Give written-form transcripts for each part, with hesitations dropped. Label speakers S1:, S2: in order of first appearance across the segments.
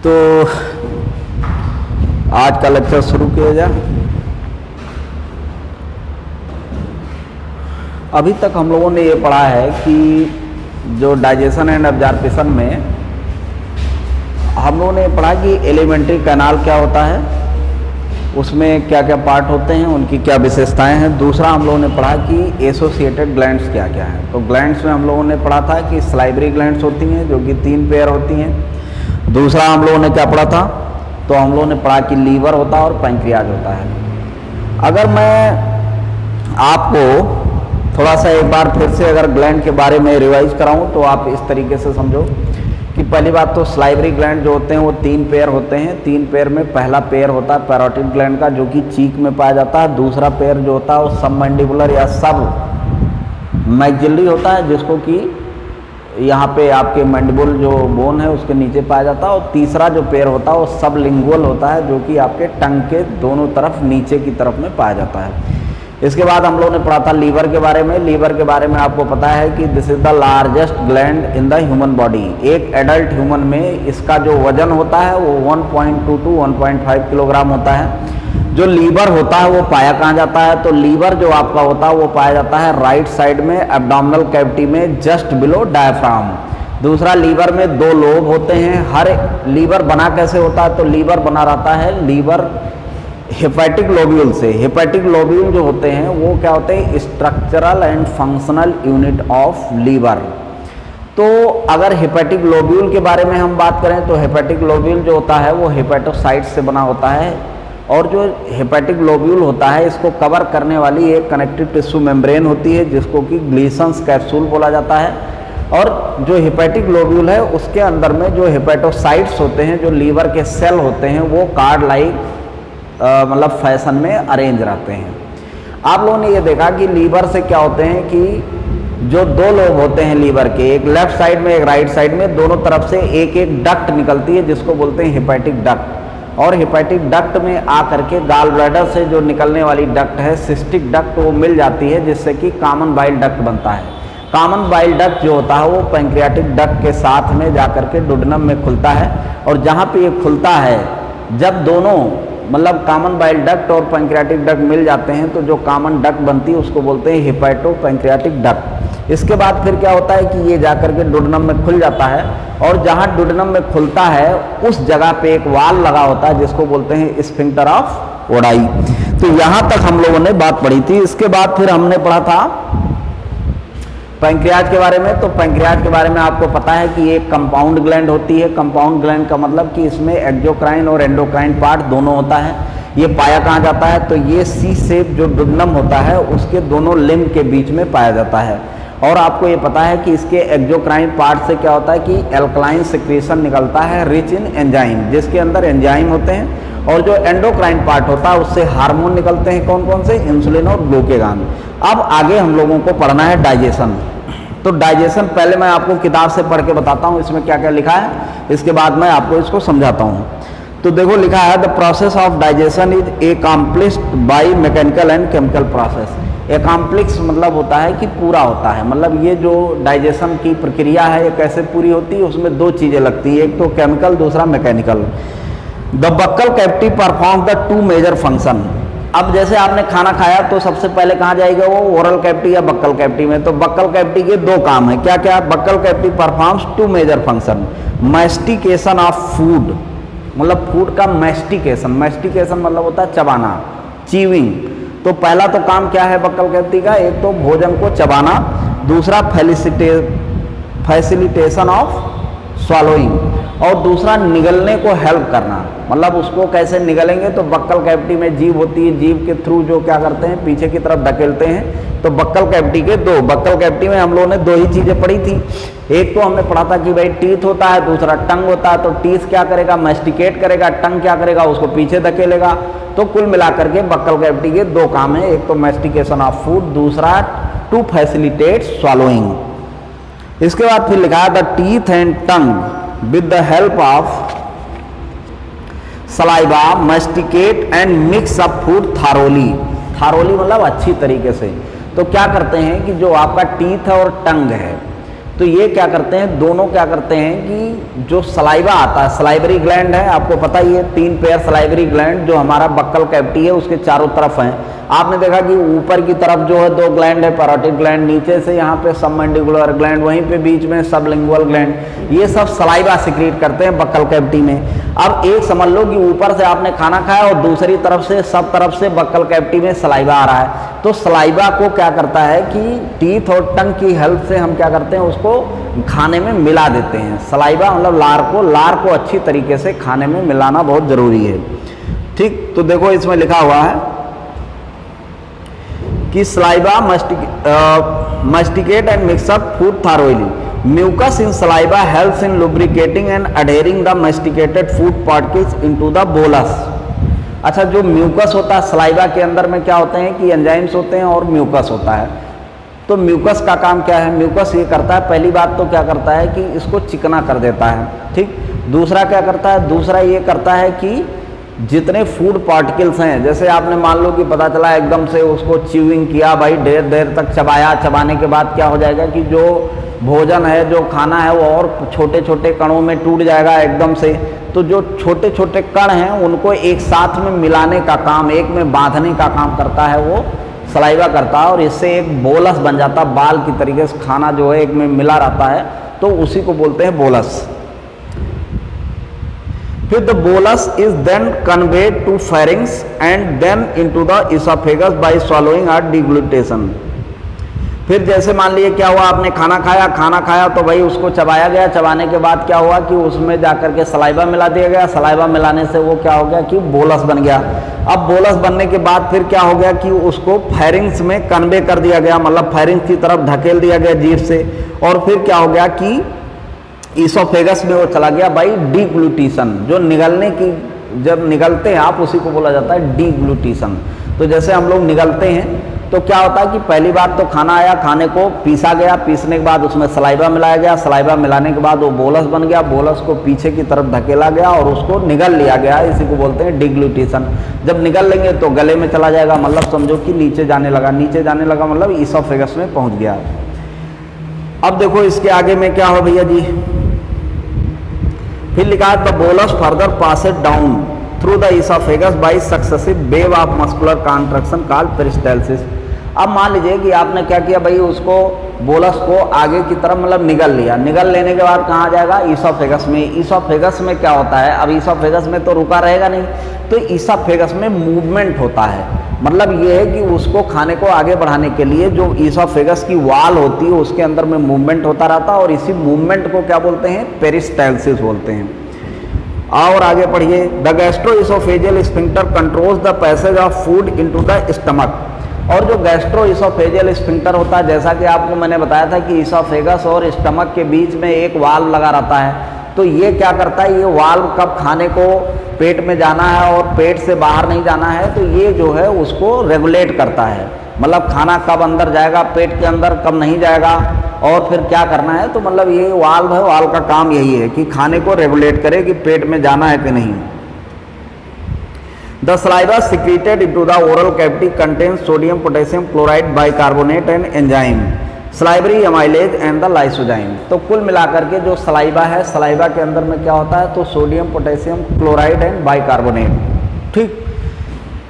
S1: तो आज का लेक्चर शुरू किया जाए। अभी तक हम लोगों ने ये पढ़ा है कि जो डाइजेशन एंड एब्जॉर्प्शन में हम लोगों ने पढ़ा कि एलिमेंट्री कैनाल क्या होता है, उसमें क्या क्या पार्ट होते हैं, उनकी क्या विशेषताएं हैं। दूसरा हम लोगों ने पढ़ा कि एसोसिएटेड ग्लैंड्स क्या क्या है। तो ग्लैंड्स में हम लोगों ने पढ़ा था कि सलाइवरी ग्लैंड्स होती हैं जो कि 3 पेयर होती हैं। दूसरा हम लोगों ने क्या पढ़ा था, तो हम लोगों ने पढ़ा कि लीवर होता है और पैंक्रियाज होता है। अगर मैं आपको थोड़ा सा एक बार फिर से अगर ग्लैंड के बारे में रिवाइज कराऊं तो आप इस तरीके से समझो कि पहली बात तो सलाइवरी ग्लैंड जो होते हैं वो 3 पेयर होते हैं। 3 पेयर में पहला पेयर होता है पैरोटिड ग्लैंड का जो कि चीक में पाया जाता है। दूसरा पेयर जो होता है वो सबमैंडिबुलर या सब मैक्सिलरी होता है जिसको कि यहाँ पे आपके मैंडिबुल जो बोन है उसके नीचे पाया जाता है। और तीसरा जो पेयर होता है वो सबलिंगुअल होता है जो कि आपके टंग के दोनों तरफ नीचे की तरफ में पाया जाता है। इसके बाद हम लोगों ने पढ़ा था लीवर के बारे में। लीवर के बारे में आपको पता है कि this is the largest gland in the human body. एक एडल्ट ह्यूमन में इसका जो वजन होता है वो 1.2 to 1.5 किलोग्राम होता है। जो लीवर होता है वो पाया कहाँ जाता है, तो लीवर जो आपका होता है वो पाया जाता है राइट साइड में एब्डोमिनल कैविटी में जस्ट बिलो डायफ्राम। दूसरा लीवर में 2 लोब होते हैं। हर लीवर बना कैसे होता है, तो लीवर बना रहता है लीवर हेपेटिक लोब्यूल से। हेपेटिक लोब्यूल जो होते हैं वो क्या होते हैं, structural and functional unit of liver. तो अगर हेपेटिक लोब्यूल के बारे में हम बात करें तो हेपेटिक लोब्यूल जो होता है वो हेपेटोसाइट्स से बना होता है। और जो हेपेटिक लोब्यूल होता है इसको कवर करने वाली एक कनेक्टिव टिश्यू मेम्ब्रेन होती है जिसको कि ग्लीसन्स कैप्सूल बोला जाता है। और जो हेपेटिक लोब्यूल है उसके अंदर में जो हेपेटोसाइट्स होते हैं, जो लीवर के सेल होते हैं, वो कार्ड लाइक मतलब फैशन में अरेंज रहते हैं। आप लोगों ने ये देखा कि लीवर से क्या होते हैं कि जो 2 लोब होते हैं लीवर के, एक लेफ्ट साइड में एक राइट साइड में, दोनों तरफ से एक एक डक्ट निकलती है जिसको बोलते हैं हेपेटिक डक्ट। और हेपेटिक डक्ट में आकर के गाल ब्लैडर से जो निकलने वाली डक्ट है सिस्टिक डक्ट वो मिल जाती है जिससे कि कॉमन बाइल डक्ट बनता है। कॉमन बाइल डक्ट जो होता है वो पैंक्रियाटिक डक्ट के साथ में जाकर के डुडेनम में खुलता है। और जहाँ पे ये खुलता है, जब दोनों मतलब कॉमन बाइल डक्ट और पैंक्रियाटिक डक्ट मिल जाते हैं तो जो कॉमन डक्ट बनती है उसको बोलते हैं हेपेटो पैंक्रियाटिक डक्ट। इसके बाद फिर क्या होता है कि ये जाकर के डुडेनम में खुल जाता है और जहाँ डुडेनम में खुलता है उस जगह पे एक वाल लगा होता है जिसको बोलते हैं स्फिंक्टर ऑफ ओडाई। तो यहाँ तक हम लोगों ने बात पढ़ी थी। इसके बाद फिर हमने पढ़ा था पैंक्रियाज के बारे में। तो पैंक्रियाज के बारे में आपको पता है कि एक कंपाउंड ग्लैंड होती है। कंपाउंड ग्लैंड का मतलब कि इसमें एक्सोक्राइन और एंडोक्राइन पार्ट दोनों होता है। ये पाया कहाँ जाता है, तो ये सी शेप जो डुडेनम होता है उसके दोनों लिम्ब के बीच में पाया जाता है। और आपको ये पता है कि इसके एक्सोक्राइन पार्ट से क्या होता है कि एल्कलाइन सिक्रीशन निकलता है रिच इन एंजाइम, जिसके अंदर एंजाइम होते हैं। और जो एंडोक्राइन पार्ट होता है उससे हार्मोन निकलते हैं, कौन कौन से, इंसुलिन और ग्लूकेगान। अब आगे हम लोगों को पढ़ना है डाइजेशन। तो डाइजेशन पहले मैं आपको किताब से पढ़ के बताता हूँ इसमें क्या क्या लिखा है, इसके बाद मैं आपको इसको समझाता हूँ। तो देखो लिखा है the process of digestion is accomplished by mechanical and chemical process. Accomplish मतलब होता है कि पूरा होता है, मतलब ये जो डाइजेशन की प्रक्रिया है ये कैसे पूरी होती है, उसमें 2 चीज़ें लगती है, एक तो केमिकल दूसरा mechanical. The buccal cavity perform the 2 major function. अब जैसे आपने खाना खाया तो सबसे पहले कहाँ जाएगा वो, ओरल कैविटी या बक्कल कैविटी में। तो बक्कल कैविटी के 2 काम है, क्या क्या, buccal cavity performs 2 major function. Mastication of food, मतलब फूड का मैस्टिकेशन। मैस्टिकेशन मतलब होता है चबाना, चीविंग। तो पहला तो काम क्या है बक्कल कैविटी का, एक तो भोजन को चबाना, दूसरा फैसिलिटेशन ऑफ स्वालोइंग, और दूसरा निगलने को हेल्प करना। मतलब उसको कैसे निगलेंगे, तो बक्कल कैविटी में जीभ होती है, जीभ के थ्रू जो क्या करते हैं पीछे की तरफ धकेलते हैं। तो बक्कल कैविटी के 2, बक्कल कैविटी में हम लोगों ने 2 ही चीज़ें पढ़ी थी। एक तो हमने पढ़ा था कि भाई टीथ होता है, दूसरा टंग होता है। तो टीथ क्या करेगा, मैस्टिकेट करेगा, टंग क्या करेगा, उसको पीछे धकेलेगा। तो कुल मिलाकर के बक्कल कैविटी के 2 काम है, एक तो मैस्टिकेशन ऑफ फूड, दूसरा टू फैसिलिटेट स्वॉलोइंग। इसके बाद फिर लिखा है the teeth and tongue with the help of saliva masticate and mix up food thoroughly. Thoroughly मतलब अच्छी तरीके से। तो क्या करते हैं कि जो आपका टीथ और टंग है, तो ये क्या करते हैं, दोनों क्या करते हैं कि जो सलाइवा आता है, सलाइवरी ग्लैंड है, आपको पता ही है 3 पेयर सलाइवरी ग्लैंड जो हमारा बक्कल कैविटी है उसके चारों तरफ हैं। आपने देखा कि ऊपर की तरफ जो है 2 ग्लैंड है, पैरोटिड ग्लैंड, नीचे से यहाँ पे सबमैंडिबुलर ग्लैंड, वहीं पे बीच में सबलिंगुअल ग्लैंड, ये सब सलाइवा सिक्रीट करते हैं बक्कल कैविटी में। अब एक समझ लो कि ऊपर से आपने खाना खाया और दूसरी तरफ से सब तरफ से बक्कल कैविटी में सलाइवा आ रहा है, तो सलाइवा को क्या करता है कि टीथ और टंग की हेल्प से हम क्या करते हैं, उसको खाने में मिला देते हैं। सलाइवा मतलब लार को अच्छी तरीके से खाने में मिलाना बहुत जरूरी है। ठीक, तो देखो इसमें लिखा हुआ है कि saliva masticate and mix up food thoroughly. Mucus in saliva helps in lubricating and adhering the masticated food particles into the bolus. अच्छा, जो म्यूकस होता है सलाइवा के अंदर में क्या होते हैं कि एंजाइम्स होते हैं और म्यूकस होता है। तो म्यूकस का काम क्या है, म्यूकस ये करता है, पहली बात तो क्या करता है कि इसको चिकना कर देता है। ठीक, दूसरा क्या करता है, दूसरा ये करता है कि जितने फूड पार्टिकल्स हैं, जैसे आपने मान लो कि पता चला एकदम से उसको च्यूइंग किया भाई, देर देर तक चबाया, चबाने के बाद क्या हो जाएगा कि जो भोजन है, जो खाना है, वो और छोटे छोटे कणों में टूट जाएगा एकदम से। तो जो छोटे छोटे कण हैं उनको एक साथ में मिलाने का काम, एक में बांधने का काम करता है वो सलाइवा करता है, और इससे एक बोलस बन जाता है, बाल की तरीके से खाना जो है एक में मिला रहता है, तो उसी को बोलते हैं बोलस। फिर the bolus is then conveyed to pharynx and then into the oesophagus by swallowing और डिग्लूटेशन। फिर जैसे मान लीजिए क्या हुआ, आपने खाना खाया तो भाई उसको चबाया गया, चबाने के बाद क्या हुआ कि उसमें जाकर के सलाइवा मिला दिया गया, सलाइवा मिलाने से वो क्या हो गया कि बोलस बन गया। अब बोलस बनने के बाद फिर क्या हो गया कि उसको फेरिंग्स में कन्वे कर दिया गया, मतलब फेरिंग्स की तरफ धकेल दिया गया जीभ से, और फिर क्या हो गया कि इसोफेगस में वो चला गया बाई डिग्लूटिशन। जो निगलने की, जब निगलते हैं आप, उसी को बोला जाता है डिग्लूटिशन। तो जैसे हम लोग निगलते हैं तो क्या होता है कि पहली बार तो खाना आया, खाने को पीसा गया, पीसने के बाद उसमें सलाइवा मिलाया गया, सलाइवा मिलाने के बाद वो बोलस बन गया, बोलस को पीछे की तरफ धकेला गया और उसको निगल लिया गया, इसी को बोलते हैं डिग्लूटिशन। जब निगल लेंगे तो गले में चला जाएगा, मतलब समझो कि नीचे जाने लगा, नीचे जाने लगा मतलब इसोफेगस में पहुंच गया। अब देखो इसके आगे में क्या हो भैया जी, फिर लिखा है the bolus further passed down through the oesophagus by successive wave of muscular contraction called peristalsis. अब मान लीजिए कि आपने क्या किया भाई, उसको बोलस को आगे की तरफ मतलब निगल लिया, निगल लेने के बाद कहाँ जाएगा, इसोफेगस में। इसोफेगस में क्या होता है, अब इसोफेगस में तो रुका रहेगा नहीं, तो इसोफेगस में मूवमेंट होता है। मतलब ये है कि उसको खाने को आगे बढ़ाने के लिए जो इसोफेगस की वाल होती है उसके अंदर में मूवमेंट होता रहता है, और इसी मूवमेंट को क्या बोलते हैं, पेरिस्टाल्सिस बोलते हैं। और आगे पढ़िए, the gastro-oesophageal sphincter controls the passage of food into the stomach. और जो गैस्ट्रोइसोफेजियल स्फिंक्टर होता है, जैसा कि आपको मैंने बताया था कि इसोफेगस और स्टमक के बीच में एक वाल्व लगा रहता है, तो ये क्या करता है, ये वाल्व कब खाने को पेट में जाना है और पेट से बाहर नहीं जाना है, तो ये जो है उसको रेगुलेट करता है। मतलब खाना कब अंदर जाएगा पेट के अंदर, कब नहीं जाएगा, और फिर क्या करना है, तो मतलब ये वाल्व है, वाल्व का काम यही है कि खाने को रेगुलेट करे कि पेट में जाना है कि नहीं। The saliva secreted into the oral cavity contains sodium, potassium chloride, bicarbonate and enzyme, salivary amylase and the lysozyme। तो कुल मिलाकर के जो सलाइवा है, सलाइवा के अंदर में क्या होता है, तो sodium, potassium, chloride and bicarbonate. ठीक,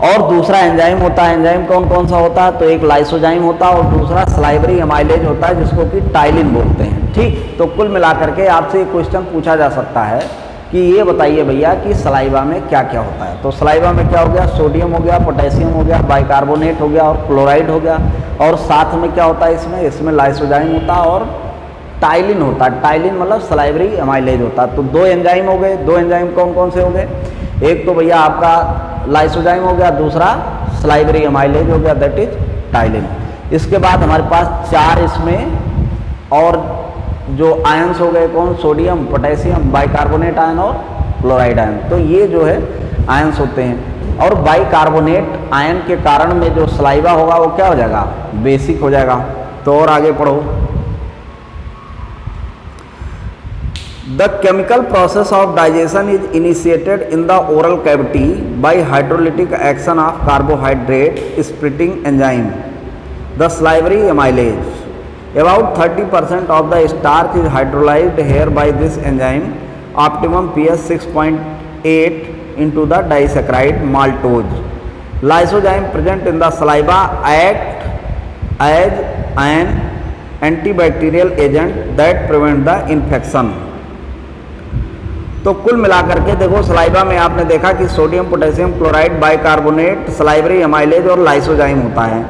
S1: और दूसरा एंजाइम होता है। एंजाइम कौन कौन सा होता है, तो एक लाइसोजाइम होता है और दूसरा सलाइवरी अमाइलेज होता है, जिसको कि टाइलिन बोलते हैं। ठीक, तो कुल मिलाकर के आपसे एक क्वेश्चन पूछा जा सकता है कि ये बताइए भैया कि सलाइवा में क्या क्या होता है। तो सलाइवा में क्या हो गया, सोडियम हो गया, पोटेशियम हो गया, बाइकार्बोनेट हो गया और क्लोराइड हो गया, और साथ में क्या होता है, इसमें लाइसोजाइम होता है और टाइलिन होता है। टाइलिन मतलब सलाइवरी अमाइलेज होता है। तो 2 एंजाइम हो गए। 2 एंजाइम कौन कौन से हो गए, एक तो भैया आपका लाइसोजाइम हो गया, दूसरा सलाइवरी अमाइलेज हो गया, दैट इज टाइलिन। इसके बाद हमारे पास 4 इसमें और जो आयंस हो गए, कौन, सोडियम, पोटेशियम, बाइकार्बोनेट आयन और क्लोराइड आयन। तो ये जो है आयंस होते हैं, और बाइकार्बोनेट आयन के कारण में जो सलाइवा होगा वो क्या हो जाएगा, बेसिक हो जाएगा। तो और आगे पढ़ो, the chemical process of digestion is initiated in the oral cavity by hydrolytic action of carbohydrate splitting enzyme the salivary amylase About 30% of the starch is hydrolyzed here by this enzyme. Optimum pH 6.8 into the disaccharide maltose. Lysozyme present in the saliva act as an antibacterial agent that prevent the infection. तो कुल मिलाकर के देखो saliva में आपने देखा कि sodium potassium chloride bicarbonate salivary amylase और लाइसोजाइम होता है।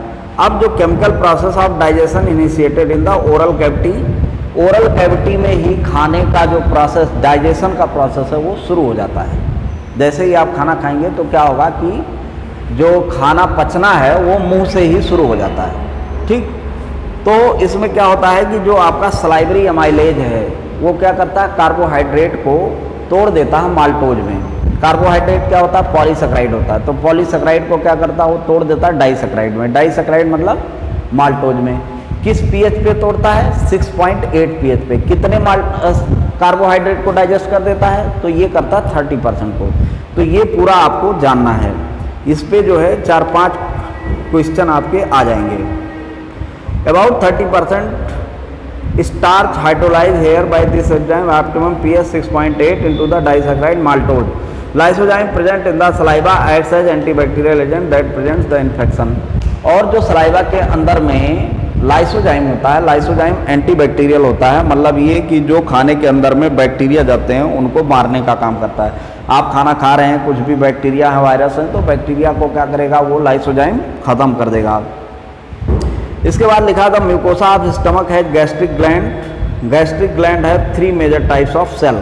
S1: अब जो chemical process of digestion initiated in the oral cavity में ही खाने का जो प्रोसेस डाइजेशन का प्रोसेस है वो शुरू हो जाता है। जैसे ही आप खाना खाएंगे तो क्या होगा कि जो खाना पचना है वो मुंह से ही शुरू हो जाता है। ठीक, तो इसमें क्या होता है कि जो आपका सलाइवरी एमाइलेज है वो क्या करता है, कार्बोहाइड्रेट को तोड़ देता है माल्टोज में। कार्बोहाइड्रेट क्या होता है, पॉलीसेकेराइड होता है, तो पॉलीसेकेराइड को क्या करता है वो तोड़ देता है डाइसेकेराइड में। डाइसेकेराइड मतलब माल्टोज में। किस पीएच पे तोड़ता है, 6.8 पीएच पे। कितने कार्बोहाइड्रेट को डाइजेस्ट कर देता है, तो ये करता है 30% को। तो ये पूरा आपको जानना है। इस पे जो है 4-5 क्वेश्चन आपके आ जाएंगे। About 30% starch hydrolyzed here by this enzyme, optimum pH 6.8 into the disaccharide maltose. Lysozyme present in the saliva acts as antibacterial agent that prevents the infection. और जो सलाइवा के अंदर में लाइसोजाइम होता है, लाइसोजाइम एंटीबैक्टीरियल होता है, मतलब ये कि जो खाने के अंदर में बैक्टीरिया जाते हैं उनको मारने का काम करता है। आप खाना खा रहे हैं, कुछ भी बैक्टीरिया है, वायरस है, तो बैक्टीरिया को क्या करेगा, वो लाइसोजाइम खत्म कर देगा। इसके बाद लिखा था म्यूकोसा ऑफ स्टमक है गैस्ट्रिक ग्लैंड। गैस्ट्रिक ग्लैंड है 3 मेजर टाइप्स ऑफ सेल।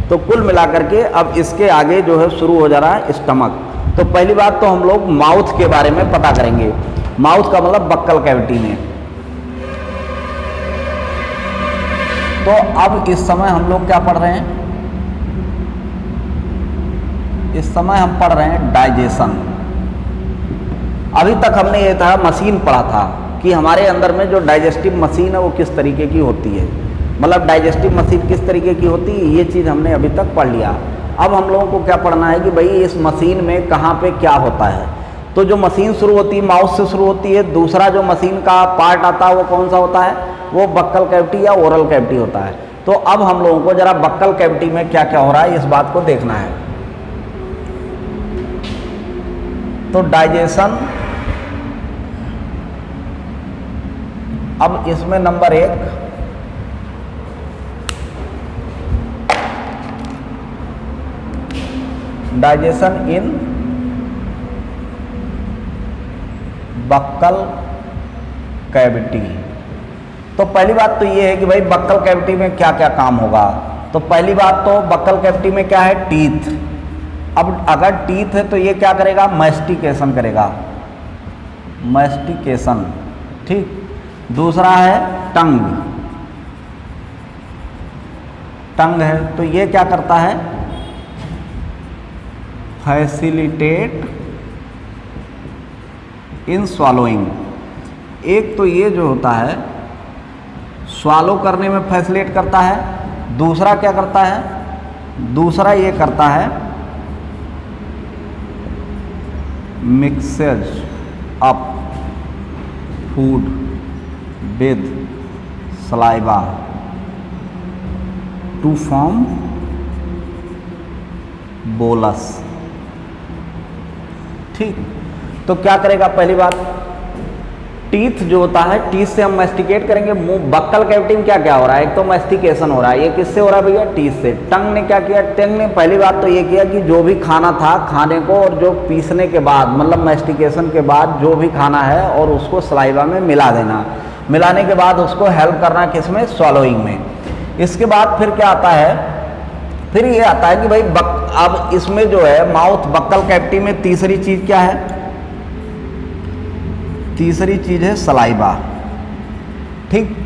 S1: तो कुल मिलाकर के अब इसके आगे जो है शुरू हो जा रहा है स्टमक। तो पहली बात तो हम लोग माउथ के बारे में पता करेंगे। माउथ का मतलब बक्कल कैविटी में। तो अब इस समय हम लोग क्या पढ़ रहे हैं, इस समय हम पढ़ रहे हैं डाइजेशन। अभी तक हमने ये था मशीन पढ़ा था कि हमारे अंदर में जो डाइजेस्टिव मशीन है वो किस तरीके की होती है, मतलब डाइजेस्टिव मशीन किस तरीके की होती है, ये चीज़ हमने अभी तक पढ़ लिया। अब हम लोगों को क्या पढ़ना है कि भाई इस मशीन में कहाँ पे क्या होता है। तो जो मशीन शुरू होती है माउथ से शुरू होती है। दूसरा जो मशीन का पार्ट आता है वो कौन सा होता है, वो बक्कल कैविटी या ओरल कैविटी होता है। तो अब हम लोगों को जरा बक्कल कैविटी में क्या क्या हो रहा है इस बात को देखना है। तो डाइजेशन, अब इसमें नंबर 1 डाइजेशन इन बक्कल कैविटी। तो पहली बात तो ये है कि भाई बक्कल कैविटी में क्या क्या काम होगा। तो पहली बात तो बक्कल कैविटी में क्या है, टीथ। अब अगर टीथ है तो ये क्या करेगा, मैस्टिकेशन करेगा, मैस्टिकेशन। ठीक, दूसरा है टंग। टंग है तो ये क्या करता है, फैसिलिटेट इन स्वालोइंग। एक तो ये जो होता है स्वालो करने में फैसिलिटेट करता है। दूसरा क्या करता है, दूसरा ये करता है mixes up food with saliva to form bolus. ठीक, तो क्या करेगा, पहली बात टीथ जो होता है, टीथ से हम मैस्टिकेट करेंगे। मुंह बक्कल कैविटी में क्या क्या हो रहा है, एक तो मैस्टिकेशन हो रहा है, ये किससे हो रहा है भैया, टीथ से। टंग ने क्या किया, टंग ने पहली बात तो ये किया कि जो भी खाना था खाने को और जो पीसने के बाद मतलब मैस्टिकेशन के बाद जो भी खाना है और उसको सलाइवा में मिला देना। मिलाने के बाद उसको हेल्प करना किसमें, स्वॉलोइंग में। इसके बाद फिर क्या आता है, फिर ये आता है कि भाई अब इसमें जो है माउथ बक्कल कैविटी में तीसरी चीज क्या है, तीसरी चीज है सलाइवा। ठीक,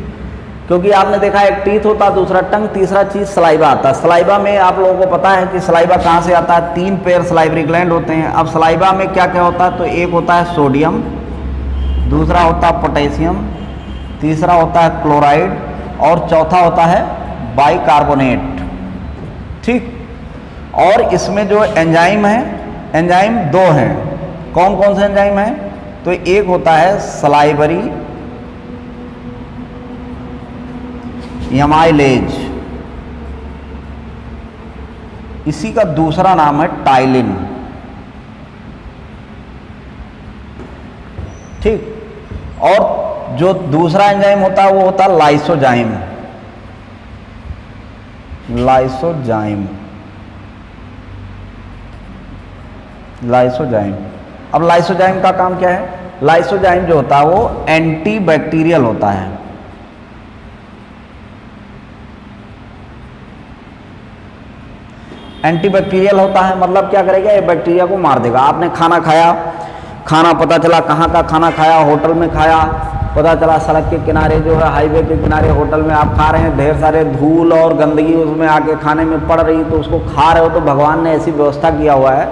S1: क्योंकि आपने देखा एक टीथ होता, दूसरा टंग, तीसरा चीज सलाइवा आता है। सलाइवा में आप लोगों को पता है कि सलाइवा कहाँ से आता है, 3 पेयर सलाइवरी ग्लैंड होते हैं। अब सलाइवा में क्या क्या होता है, तो एक होता है सोडियम, दूसरा होता है पोटेशियम, तीसरा होता है क्लोराइड और चौथा होता है बाइकार्बोनेट। ठीक, और इसमें जो एंजाइम है, एंजाइम 2 हैं। कौन कौन से एंजाइम हैं, तो एक होता है सलाइवरी एमाइलेज, इसी का दूसरा नाम है टाइलिन। ठीक, और जो दूसरा एंजाइम होता है वो होता है लाइसोजाइम। लाइसोजाइम। अब लाइसोजाइम का काम क्या है? लाइसोजाइम जो होता है वो एंटी बैक्टीरियल होता है। एंटी बैक्टीरियल होता है मतलब क्या करेगा? ये बैक्टीरिया को मार देगा। आपने खाना खाया, खाना पता चला कहाँ का खाना खाया, होटल में खाया, पता चला सड़क के किनारे जो है, हाईवे के किनारे होटल में आप खा रहे हैं, ढेर सारे धूल और गंदगी उसमें आके खाने में पड़ रही, तो उसको खा रहे हो। तो भगवान ने ऐसी व्यवस्था किया हुआ है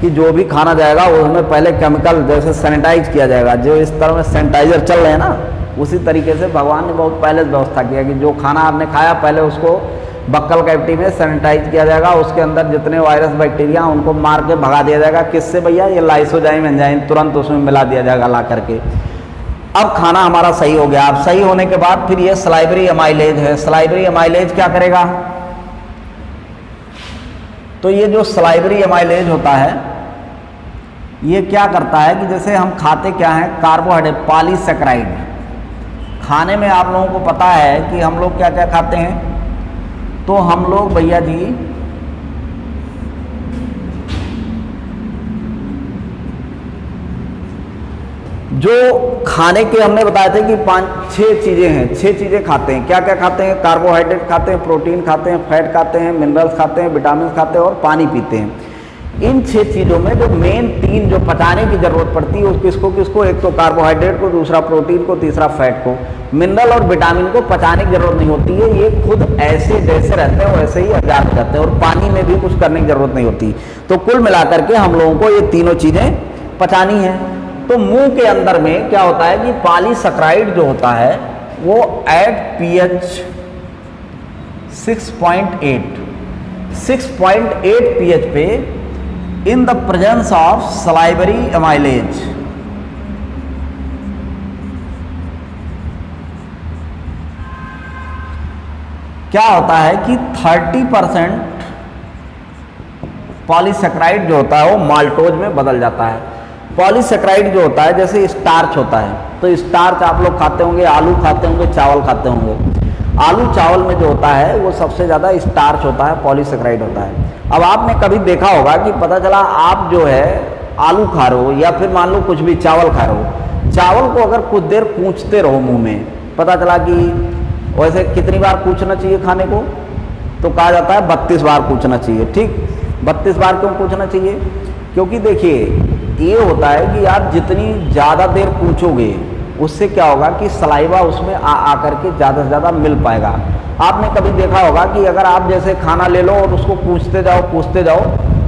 S1: कि जो भी खाना जाएगा उसमें पहले केमिकल जैसे सैनिटाइज किया जाएगा। जो इस तरह में सैनिटाइजर चल रहे हैं ना, उसी तरीके से भगवान ने बहुत पहले व्यवस्था किया कि जो खाना आपने खाया पहले उसको बक्कल कैविटी में सैनिटाइज किया जाएगा, उसके अंदर जितने वायरस बैक्टीरिया उनको मार के भगा दिया जाएगा। किससे भैया? ये लाइसोजाइम एंजाइम तुरंत उसमें मिला दिया जाएगा ला करके। अब खाना हमारा सही हो गया। अब सही होने के बाद फिर ये सलाइवरी एमाइलेज है। सलाइवरी एमाइलेज क्या करेगा? तो ये जो सलाइवरी एमाइलेज होता है ये क्या करता है कि जैसे हम खाते क्या हैं? Carbohydrate, polysaccharide. खाने में आप लोगों को पता है कि हम लोग क्या क्या खाते हैं? तो हम लोग भैया जी जो खाने के हमने बताए थे कि 5-6 चीज़ें हैं, 6 चीज़ें खाते हैं। क्या क्या खाते हैं? कार्बोहाइड्रेट खाते हैं, प्रोटीन खाते हैं, फैट खाते हैं, मिनरल्स खाते हैं, विटामिन खाते हैं और पानी पीते हैं। इन 6 चीज़ों में जो मेन 3 जो पचाने की ज़रूरत पड़ती है किसको किसको? एक तो कार्बोहाइड्रेट को, दूसरा प्रोटीन को, तीसरा फैट को। मिनरल और विटामिन को पचाने की जरूरत नहीं होती है, ये खुद ऐसे जैसे रहते हैं वैसे ही आजाद रहते हैं और पानी में भी कुछ करने की जरूरत नहीं होती। तो कुल मिलाकर के हम लोगों को ये तीनों चीज़ें पचानी है। तो मुंह के अंदर में क्या होता है कि पॉलीसैकेराइड जो होता है वो एट pH 6.8 pH पे in the presence of salivary amylase क्या होता है कि 30% पॉलीसैकेराइड जो होता है वो माल्टोज में बदल जाता है। पॉलीसैकेराइड जो होता है जैसे स्टार्च होता है, तो स्टार्च आप लोग खाते होंगे, आलू खाते होंगे, चावल खाते होंगे। आलू चावल में जो होता है वो सबसे ज़्यादा स्टार्च होता है, पॉलीसैकेराइड होता है। अब आपने कभी देखा होगा कि पता चला आप जो है आलू खा रहे हो या फिर मान लो कुछ भी चावल खा रहे हो, चावल को अगर कुछ देर कूचते रहो मुंह में, पता चला कि वैसे कितनी बार कूचना चाहिए खाने को? तो कहा जाता है 32 बार कूचना चाहिए। ठीक, 32 बार क्यों कूचना चाहिए? क्योंकि देखिए ये होता है कि आप जितनी ज़्यादा देर कूचोगे उससे क्या होगा कि सलाइवा उसमें आ करके ज़्यादा से ज़्यादा मिल पाएगा। आपने कभी देखा होगा कि अगर आप जैसे खाना ले लो और उसको कूचते जाओ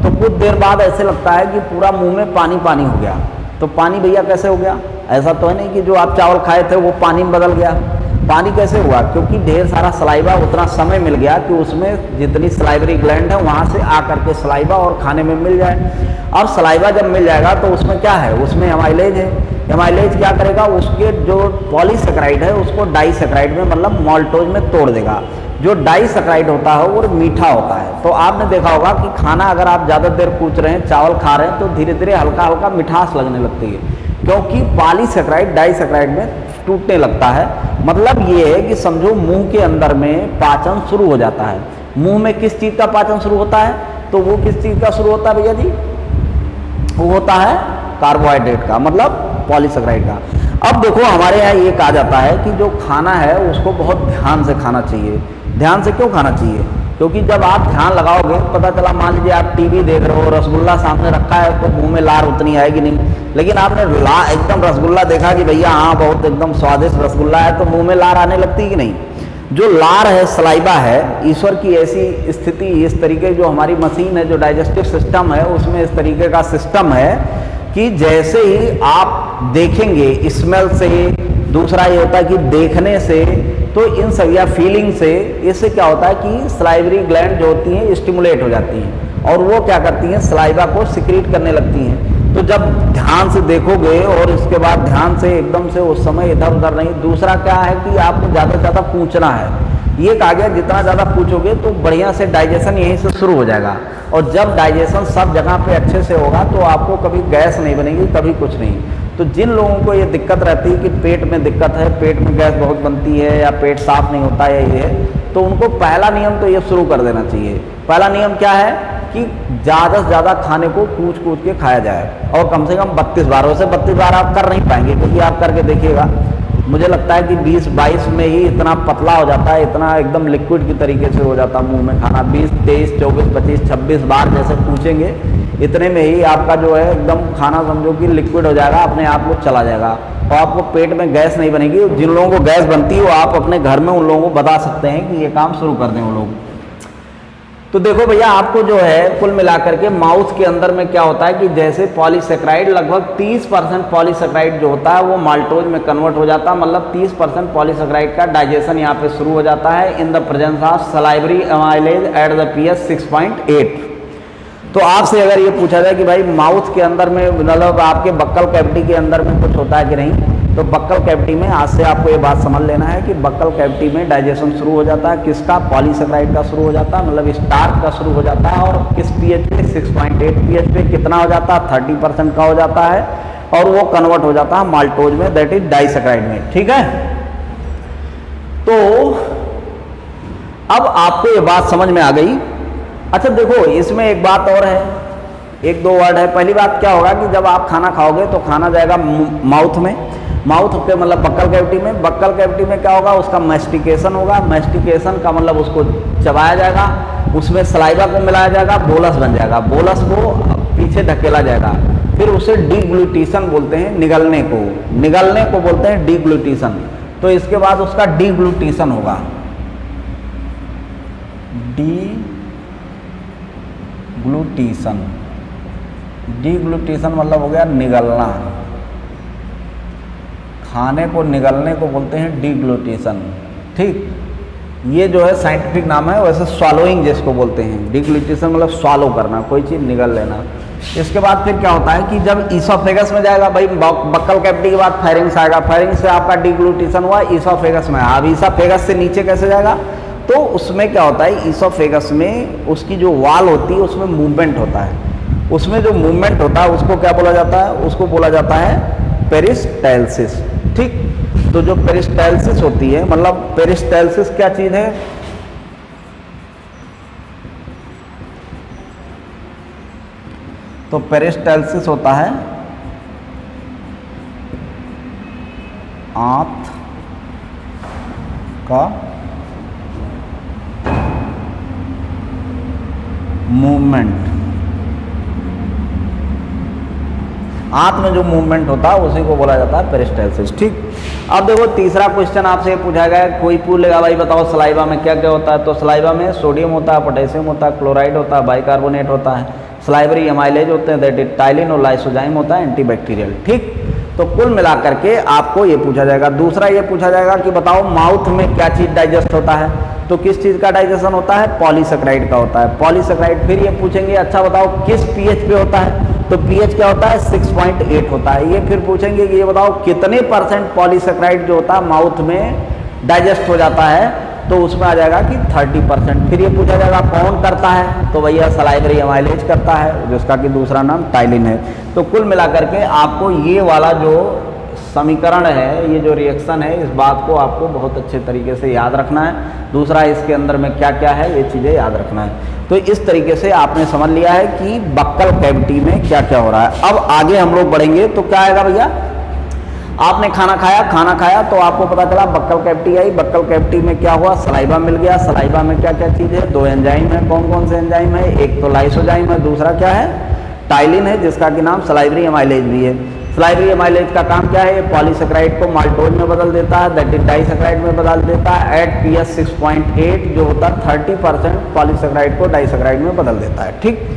S1: तो कुछ देर बाद ऐसे लगता है कि पूरा मुंह में पानी पानी हो गया। तो पानी भैया कैसे हो गया? ऐसा तो है नहीं कि जो आप चावल खाए थे वो पानी में बदल गया। पानी कैसे हुआ? क्योंकि ढेर सारा सलाइवा उतना समय मिल गया कि उसमें जितनी सलाइवरी ग्लैंड है वहाँ से आकर के सलाइवा और खाने में मिल जाए। अब सलाइवा जब मिल जाएगा तो उसमें क्या है? उसमें एमाइलेज है। एमाइलेज क्या करेगा? उसके जो पॉलीसैकेराइड है उसको डाइसैकेराइड में मतलब माल्टोज में तोड़ देगा। जो डाइसैकेराइड होता है वो मीठा होता है। तो आपने देखा होगा कि खाना अगर आप ज़्यादा देर कूच रहे हैं, चावल खा रहे हैं, तो धीरे धीरे हल्का हल्का मिठास लगने लगती है, क्योंकि पॉलीसैकेराइड डाइसैकेराइड में टूटने लगता है। मतलब ये है कि समझो मुंह के अंदर में पाचन शुरू हो जाता है। मुंह में किस चीज़ का पाचन शुरू होता है? तो वो किस चीज़ का शुरू होता है भैया जी? वो होता है कार्बोहाइड्रेट का, मतलब पॉलीसैकेराइड का। अब देखो हमारे यहाँ ये कहा जाता है कि जो खाना है उसको बहुत ध्यान से खाना चाहिए। ध्यान से क्यों खाना चाहिए? क्योंकि जब आप ध्यान लगाओगे, पता चला मान लीजिए आप टीवी देख रहे हो, रसगुल्ला सामने रखा है तो मुंह में लार उतनी आएगी नहीं, लेकिन आपने एकदम रसगुल्ला देखा कि भैया हाँ बहुत एकदम स्वादिष्ट रसगुल्ला है, तो मुंह में लार आने लगती कि नहीं? जो लार है, सलाइवा है, ईश्वर की ऐसी स्थिति, इस तरीके जो हमारी मशीन है, जो डाइजेस्टिव सिस्टम है, उसमें इस तरीके का सिस्टम है कि जैसे ही आप देखेंगे स्मेल से, दूसरा ये होता है कि देखने से, तो इन सब या फीलिंग से, इससे क्या होता है कि सलाइवरी ग्लैंड जो होती हैं स्टिमुलेट हो जाती हैं और वो क्या करती हैं? सलाइवा को सिक्रीट करने लगती हैं। तो जब ध्यान से देखोगे और इसके बाद ध्यान से एकदम से उस समय इधर उधर नहीं। दूसरा क्या है कि आपको ज़्यादा से ज़्यादा पूछना है। ये कहा गया जितना ज़्यादा पूछोगे तो बढ़िया से डाइजेशन यहीं से शुरू हो जाएगा, और जब डाइजेशन सब जगह पे अच्छे से होगा तो आपको कभी गैस नहीं बनेगी, कभी कुछ नहीं। तो जिन लोगों को ये दिक्कत रहती है कि पेट में दिक्कत है, पेट में गैस बहुत बनती है या पेट साफ नहीं होता है ये है, तो उनको पहला नियम तो ये शुरू कर देना चाहिए। पहला नियम क्या है कि ज़्यादा से ज़्यादा खाने को कूच के खाया जाए, और कम से कम 32 बार। वैसे 32 बार आप कर नहीं पाएंगे, क्योंकि आप करके देखिएगा, मुझे लगता है कि 20-22 में ही इतना पतला हो जाता है, इतना एकदम लिक्विड की तरीके से हो जाता है मुंह में खाना। 20, 23, 24, 25, 26 बार जैसे पूछेंगे, इतने में ही आपका जो है एकदम खाना समझो कि लिक्विड हो जाएगा, अपने आप वो चला जाएगा, और आपको पेट में गैस नहीं बनेगी। जिन लोगों को गैस बनती है वो आप अपने घर में उन लोगों को बता सकते हैं कि ये काम शुरू कर दें वो लोग। तो देखो भैया, आपको जो है कुल मिलाकर के माउथ के अंदर में क्या होता है कि जैसे पॉलीसेक्राइड, लगभग 30% पॉलीसेक्राइड जो होता है वो माल्टोज में कन्वर्ट हो जाता है, मतलब 30% पॉलीसेक्राइड का डाइजेशन यहाँ पे शुरू हो जाता है in the presence of salivary amylase at the pH 6.8। तो आपसे अगर ये पूछा जाए कि भाई माउथ के अंदर में, मतलब आपके बक्कल कैविटी के अंदर में कुछ होता है कि नहीं, तो बक्कल कैविटी में आज से आपको ये बात समझ लेना है कि बक्कल कैविटी में डाइजेशन शुरू हो जाता है किसका, पॉलीसेक्राइड का शुरू हो जाता है, मतलब स्टार्च का शुरू हो जाता है। और किस pH पे, 6.8 pH पे कितना हो जाता है, 30% का हो जाता है, और वो कन्वर्ट हो जाता है माल्टोज में, दैट इज डाइसेक्राइड में। ठीक है, तो अब आपको ये बात समझ में आ गई। अच्छा देखो, इसमें एक बात और है, एक दो वर्ड है। पहली बात क्या होगा कि जब आप खाना खाओगे तो खाना जाएगा माउथ में, माउथ के मतलब बक्कल कैविटी में। बक्कल कैविटी में क्या होगा, उसका मैस्टिकेशन होगा। मैस्टिकेशन का मतलब उसको चबाया जाएगा, उसमें सलाइवा को मिलाया जाएगा, बोलस बन जाएगा, बोलस को पीछे धकेला जाएगा, फिर उसे डीग्लूटिशन बोलते हैं, निगलने को बोलते हैं डीग्लूटिशन। तो इसके बाद उसका डीग्लूटिशन होगा, डीग्लूटिशन मतलब हो गया निगलना, खाने को निगलने को बोलते हैं डीग्लूटिशन। ठीक, ये जो है साइंटिफिक नाम है, वैसे स्वालोइंग जिसको बोलते हैं, डीग्लूटिशन मतलब स्वालो करना, कोई चीज़ निगल लेना। इसके बाद फिर क्या होता है कि जब ईसोफेगस में जाएगा, भाई बक्कल कैविटी के बाद फेरिंग्स आएगा, फेरिंग्स से आपका डीग्लूटिशन हुआ, ईसोफेगस में। अब ईसोफेगस से नीचे कैसे जाएगा, तो उसमें क्या होता है, ईसोफेगस में उसकी जो वाल होती है उसमें मूवमेंट होता है, उसमें जो मूवमेंट होता है उसको क्या बोला जाता है, उसको बोला जाता है पेरिस्टाल्सिस। ठीक, तो जो पेरिस्टाल्सिस होती है, मतलब पेरिस्टाल्सिस क्या चीज़ है, तो पेरिस्टाल्सिस होता है आंत का मूवमेंट, आंत में जो मूवमेंट होता है उसी को बोला जाता है पेरिस्टाल्सिस। ठीक, अब देखो तीसरा क्वेश्चन आपसे पूछा गया है, कोई पूछेगा भाई बताओ सलाइवा में क्या क्या होता है, तो सलाइवा में सोडियम होता है, पोटेशियम होता है, क्लोराइड होता है, बाइकार्बोनेट होता है, सलाइवरी अमाइलेज होते हैं, दैट इज टाइलिन, और लाइसोजाइम होता है एंटीबैक्टीरियल। ठीक, तो कुल मिलाकर के आपको ये पूछा जाएगा। दूसरा ये पूछा जाएगा कि बताओ माउथ में क्या चीज़ डाइजेस्ट होता है, तो किस चीज़ का डाइजेशन होता है, पॉलीसेक्राइड का होता है, पॉलीसेक्राइड। फिर ये पूछेंगे अच्छा बताओ किस pH पे होता है, तो pH क्या होता है, 6.8 होता है। ये फिर पूछेंगे कि ये बताओ कितने % पॉलीसेक्राइड जो होता है माउथ में डाइजेस्ट हो जाता है, तो उसमें आ जाएगा कि 30%। फिर ये पूछा जाएगा कौन करता है, तो भैया सलाइवरी अमाइलेज करता है, जिसका कि दूसरा नाम टाइलिन है। तो कुल मिलाकर के आपको ये वाला जो समीकरण है, ये जो रिएक्शन है, इस बात को आपको बहुत अच्छे तरीके से याद रखना है। दूसरा इसके अंदर में क्या क्या है ये चीज़ें याद रखना है। तो इस तरीके से आपने समझ लिया है कि बक्कल कैविटी में क्या क्या हो रहा है। अब आगे हम लोग बढ़ेंगे तो क्या आएगा भैया, आपने खाना खाया तो आपको पता चला बक्कल कैविटी आई, बक्कल कैविटी में क्या हुआ, सलाइवा मिल गया। सलाइवा में क्या क्या चीज़ है, 2 एंजाइम है। कौन कौन से एंजाइम है, एक तो लाइसोजाइम है, दूसरा क्या है, टाइलिन है, जिसका कि नाम सलाइवरी अमाइलेज भी है। सलाइवरी अमाइलेज का काम क्या है, ये पॉलीसेक्राइड को माल्टोज में बदल देता है, दैट इज डाइसेक्राइड में बदल देता है। एट pH 6.8 जो होता है 30% पॉलीसेक्राइड को डाइसेक्राइड में बदल देता है। ठीक,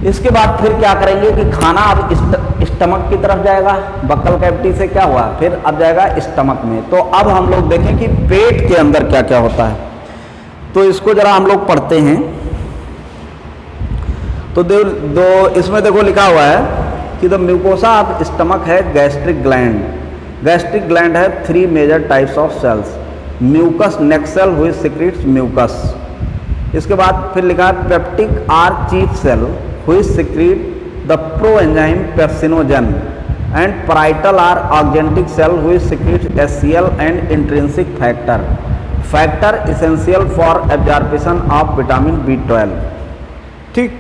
S1: इसके बाद फिर क्या करेंगे कि खाना अब स्टमक की तरफ जाएगा, बक्कल कैविटी से क्या हुआ, फिर अब जाएगा स्टमक में। तो अब हम लोग देखें कि पेट के अंदर क्या क्या होता है, तो इसको जरा हम लोग पढ़ते हैं। तो दो इसमें देखो लिखा हुआ है कि द म्यूकोसा ऑफ स्टमक है गैस्ट्रिक ग्लैंड। गैस्ट्रिक ग्लैंड है 3 major types of cells. Mucus neck cell which secretes mucus. इसके बाद फिर लिखा है peptic or chief cell which secrete the proenzyme pepsinogen and parietal or oxyntic cell which secretes HCL and intrinsic factor essential for absorption of vitamin B12। ठीक,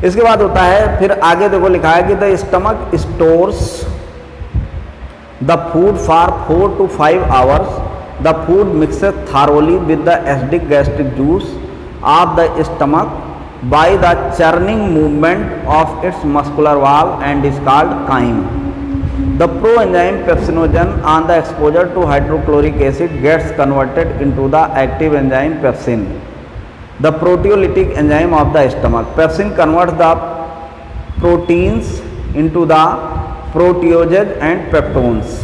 S1: इसके बाद होता है फिर आगे देखो लिखा है कि the stomach stores the food for 4 to 5 hours। The food mixes thoroughly with the acidic gastric juice of the stomach by the churning movement of its muscular wall and is called crime. The proenzyme pepsinogen on the exposure to hydrochloric acid gets converted into the active enzyme pepsin, the proteolytic enzyme of the stomach. Pepsin converts the proteins into the proteases and peptones.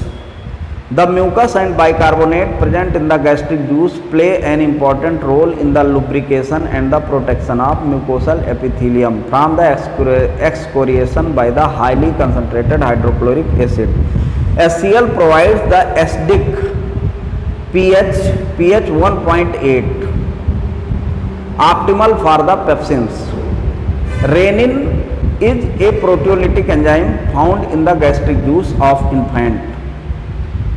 S1: The mucus and bicarbonate present in the gastric juice play an important role in the lubrication and the protection of mucosal epithelium from the excoriation by the highly concentrated hydrochloric acid. HCl provides the acidic pH 1.8 optimal for the pepsins. Renin is a proteolytic enzyme found in the gastric juice of infant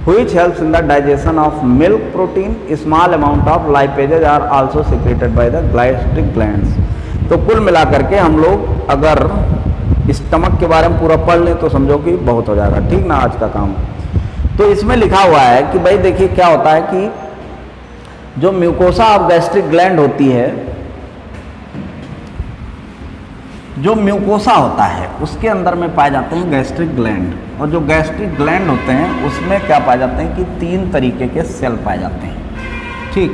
S1: which helps in the digestion of milk protein. Small amount of lipases are also secreted by the gastric glands। तो कुल मिलाकर के हम लोग अगर stomach के बारे में पूरा पढ़ लें तो समझो कि बहुत हो जाएगा, ठीक ना आज का काम। तो इसमें लिखा हुआ है कि भाई देखिए क्या होता है कि जो म्यूकोसा ऑफ गैस्ट्रिक ग्लैंड होती है, जो म्यूकोसा होता है उसके अंदर में पाए जाते हैं गैस्ट्रिक ग्लैंड, और जो गैस्ट्रिक ग्लैंड होते हैं उसमें क्या पाए जाते हैं कि 3 तरीके के सेल पाए जाते हैं। ठीक,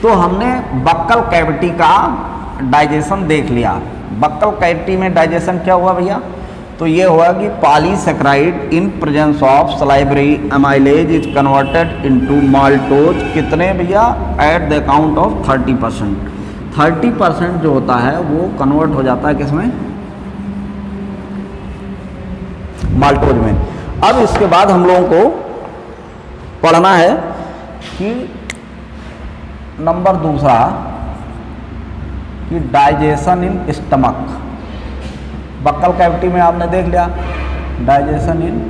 S1: तो हमने बक्कल कैविटी का डाइजेशन देख लिया। बक्कल कैविटी में डाइजेशन क्या हुआ भैया, तो ये हुआ कि polysaccharide in presence of salivary amylase is converted into maltose. कितने भैया, एट द काउंट ऑफ 30%। 30% जो होता है वो कन्वर्ट हो जाता है किसमें, माल्टोज में। अब इसके बाद हम लोगों को पढ़ना है कि नंबर दूसरा कि digestion in stomach. Buccal cavity में आपने देख लिया डाइजेशन इन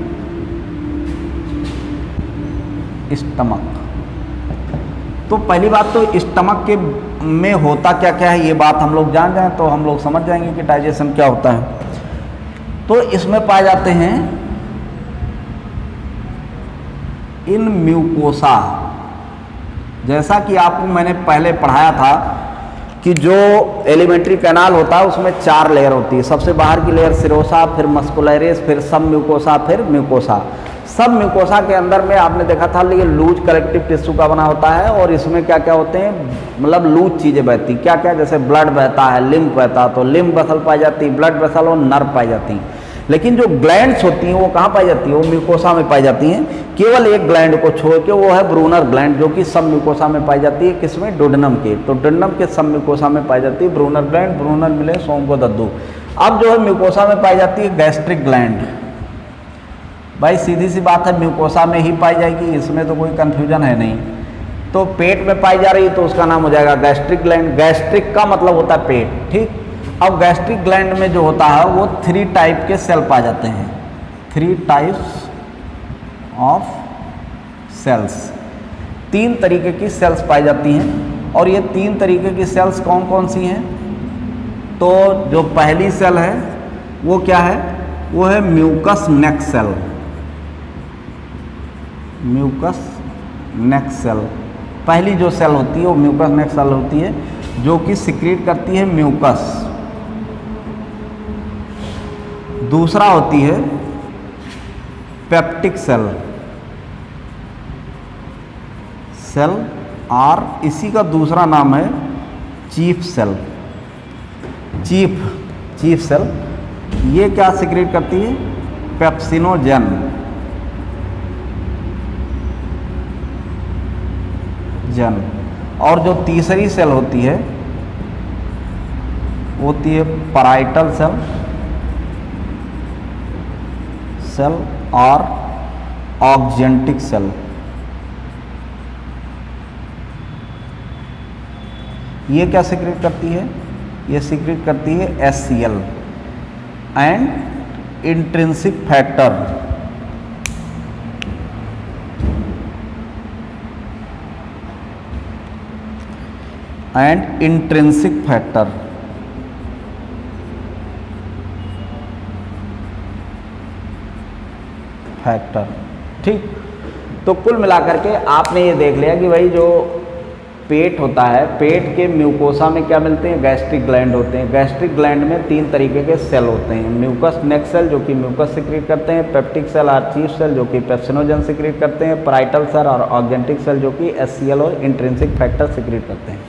S1: स्टमक। तो पहली बात तो स्टमक के में होता क्या क्या है ये बात हम लोग जान जाएं तो हम लोग समझ जाएंगे कि डाइजेशन क्या होता है। तो इसमें पाए जाते हैं इन म्यूकोसा, जैसा कि आपको मैंने पहले पढ़ाया था कि जो एलिमेंट्री कैनाल होता है उसमें 4 लेयर होती है। सबसे बाहर की लेयर सिरोसा, फिर मस्कुलरिस, फिर सब म्यूकोसा, फिर म्यूकोसा। सब म्यूकोसा के अंदर में आपने देखा था ये लूज कलेक्टिव टिश्यू का बना होता है, और इसमें क्या क्या होते हैं, मतलब लूज चीज़ें बहती, क्या क्या, जैसे ब्लड बहता है, लिम्फ बहता है, तो लिम्फ वेसल पाई जाती है, ब्लड वेसल और नर्व पाई जाती हैं। लेकिन जो ग्लैंड्स होती हैं वो कहाँ पाई जाती है, वो म्यूकोसा में पाई जाती हैं। केवल एक ग्लैंड को छोड़ के, वो है ब्रूनर ग्लैंड, जो कि सब म्यूकोसा में पाई जाती है। किसमें, डोडेनम के। तो डोडेनम के सब म्यूकोसा में पाई जाती है ब्रूनर ग्लैंड। ब्रूनर मिले सोम को दद्दू। अब जो है म्यूकोसा में पाई जाती है गैस्ट्रिक ग्लैंड। भाई सीधी सी बात है, म्यूकोसा में ही पाई जाएगी, इसमें तो कोई कन्फ्यूजन है नहीं। तो पेट में पाई जा रही है तो उसका नाम हो जाएगा गैस्ट्रिक ग्लैंड। गैस्ट्रिक का मतलब होता है पेट, ठीक। अब गैस्ट्रिक ग्लैंड में जो होता है वो 3 टाइप के सेल पाए जाते हैं। 3 टाइप्स ऑफ सेल्स, 3 तरीके की सेल्स पाई जाती हैं। और ये 3 तरीके की सेल्स कौन कौन सी हैं, तो जो पहली सेल है वो क्या है, वो है mucus neck cell. Mucus neck cell पहली जो सेल होती है वो म्यूकस नेक सेल होती है, जो कि सिक्रीट करती है म्यूकस। दूसरा होती है पेप्टिक सेल और इसी का दूसरा नाम है चीफ सेल। चीफ सेल ये क्या सिक्रीट करती है, पेप्सिनोजन। और जो तीसरी सेल होती है वो होती है पैराइटल सेल और ऑक्जेंटिक सेल। ये क्या सीक्रेट करती है? ये सीक्रेट करती है HCl and intrinsic factor. And intrinsic factor. ठीक। तो कुल मिलाकर के आपने ये देख लिया कि भाई जो पेट होता है, पेट के म्यूकोसा में क्या मिलते हैं? गैस्ट्रिक ग्लैंड होते हैं। गैस्ट्रिक ग्लैंड में 3 तरीके के सेल होते हैं, म्यूकस नेक सेल जो कि म्यूकस सिक्रीट करते हैं, पेप्टिक सेल और चीफ सेल जो कि पेप्सिनोजन सिक्रीट करते हैं, पैराइटल सेल और ऑक्जेंटिक सेल जो कि HCl और इंट्रिंसिक फैक्टर सिक्रीट करते हैं।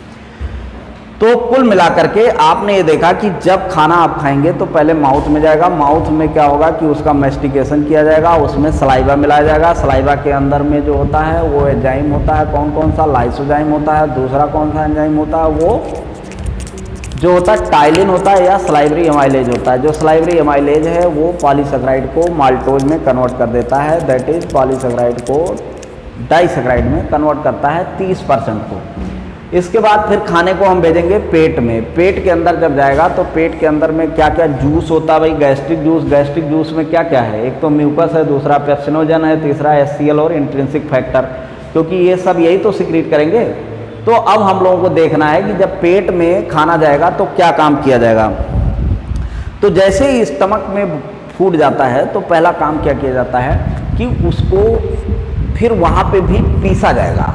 S1: तो कुल मिलाकर के आपने ये देखा कि जब खाना आप खाएंगे तो पहले माउथ में जाएगा, माउथ में क्या होगा कि उसका मैस्टिकेशन किया जाएगा, उसमें सलाइवा मिलाया जाएगा। सलाइवा के अंदर में जो होता है वो एंजाइम होता है, कौन कौन सा? लाइसोजाइम होता है। दूसरा कौन सा एंजाइम होता है? वो जो होता है टाइलिन होता है या सलाइवरी एमाइलेज होता है। जो सलाइवरी एमाइलेज है वो पॉलीसेकेराइड को माल्टोज में कन्वर्ट कर देता है, दैट इज पॉलीसेकेराइड को डाइसेकेराइड में कन्वर्ट करता है 30% को। इसके बाद फिर खाने को हम भेजेंगे पेट में। पेट के अंदर जब जाएगा तो पेट के अंदर में क्या क्या जूस होता है भाई? Gastric juice. गैस्ट्रिक जूस में क्या क्या है? एक तो म्यूकस है, दूसरा पेप्सिनोजन है, तीसरा HCl और इंट्रिंसिक फैक्टर, क्योंकि ये सब यही तो सिक्रीट करेंगे। तो अब हम लोगों को देखना है कि जब पेट में खाना जाएगा तो क्या काम किया जाएगा। तो जैसे ही स्टमक में फूड जाता है तो पहला काम क्या किया जाता है कि उसको फिर वहाँ पे भी पीसा जाएगा।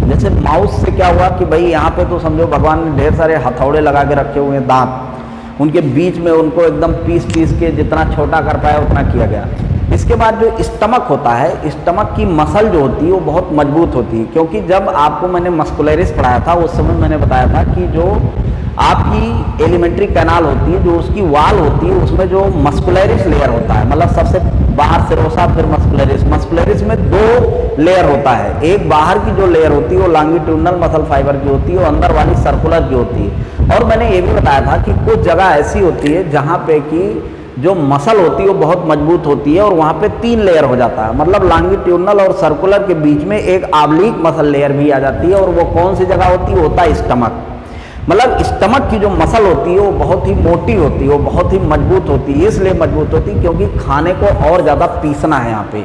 S1: जैसे माउस से क्या हुआ कि भाई यहाँ पे तो समझो भगवान ने ढेर सारे हथौड़े लगा के रखे हुए हैं, दांत, उनके बीच में उनको एकदम पीस पीस के जितना छोटा कर पाया उतना किया गया। इसके बाद जो स्टमक होता है, स्टमक की मसल जो होती है वो बहुत मजबूत होती है, क्योंकि जब आपको मैंने मस्कुलरिस पढ़ाया था उस समय मैंने बताया था कि जो आपकी एलिमेंट्री कैनाल होती है, जो उसकी वाल होती है, उसमें जो मस्कुलरिस लेयर होता है, मतलब सबसे बाहर सिरोसा फिर मस्कुलरिस। मस्कुलरिस में 2 लेयर होता है। एक बाहर की जो लेयर होती है वो लॉन्गिट्यूडनल मसल फाइबर की होती है और अंदर वाली सर्कुलर की होती है। और मैंने ये भी बताया था कि कुछ जगह ऐसी होती है जहाँ पे कि जो मसल होती है वो बहुत मजबूत होती है और वहाँ पे 3 लेयर हो जाता है, मतलब लॉन्गिट्यूडनल और सर्कुलर के बीच में एक ऑब्लिक मसल लेयर भी आ जाती है। और वो कौन सी जगह होती है? होता है स्टमक। मतलब स्टमक की जो मसल होती है वो बहुत ही मोटी होती है, वो बहुत ही मजबूत होती है। इसलिए मजबूत होती है क्योंकि खाने को और ज़्यादा पीसना है यहाँ पे,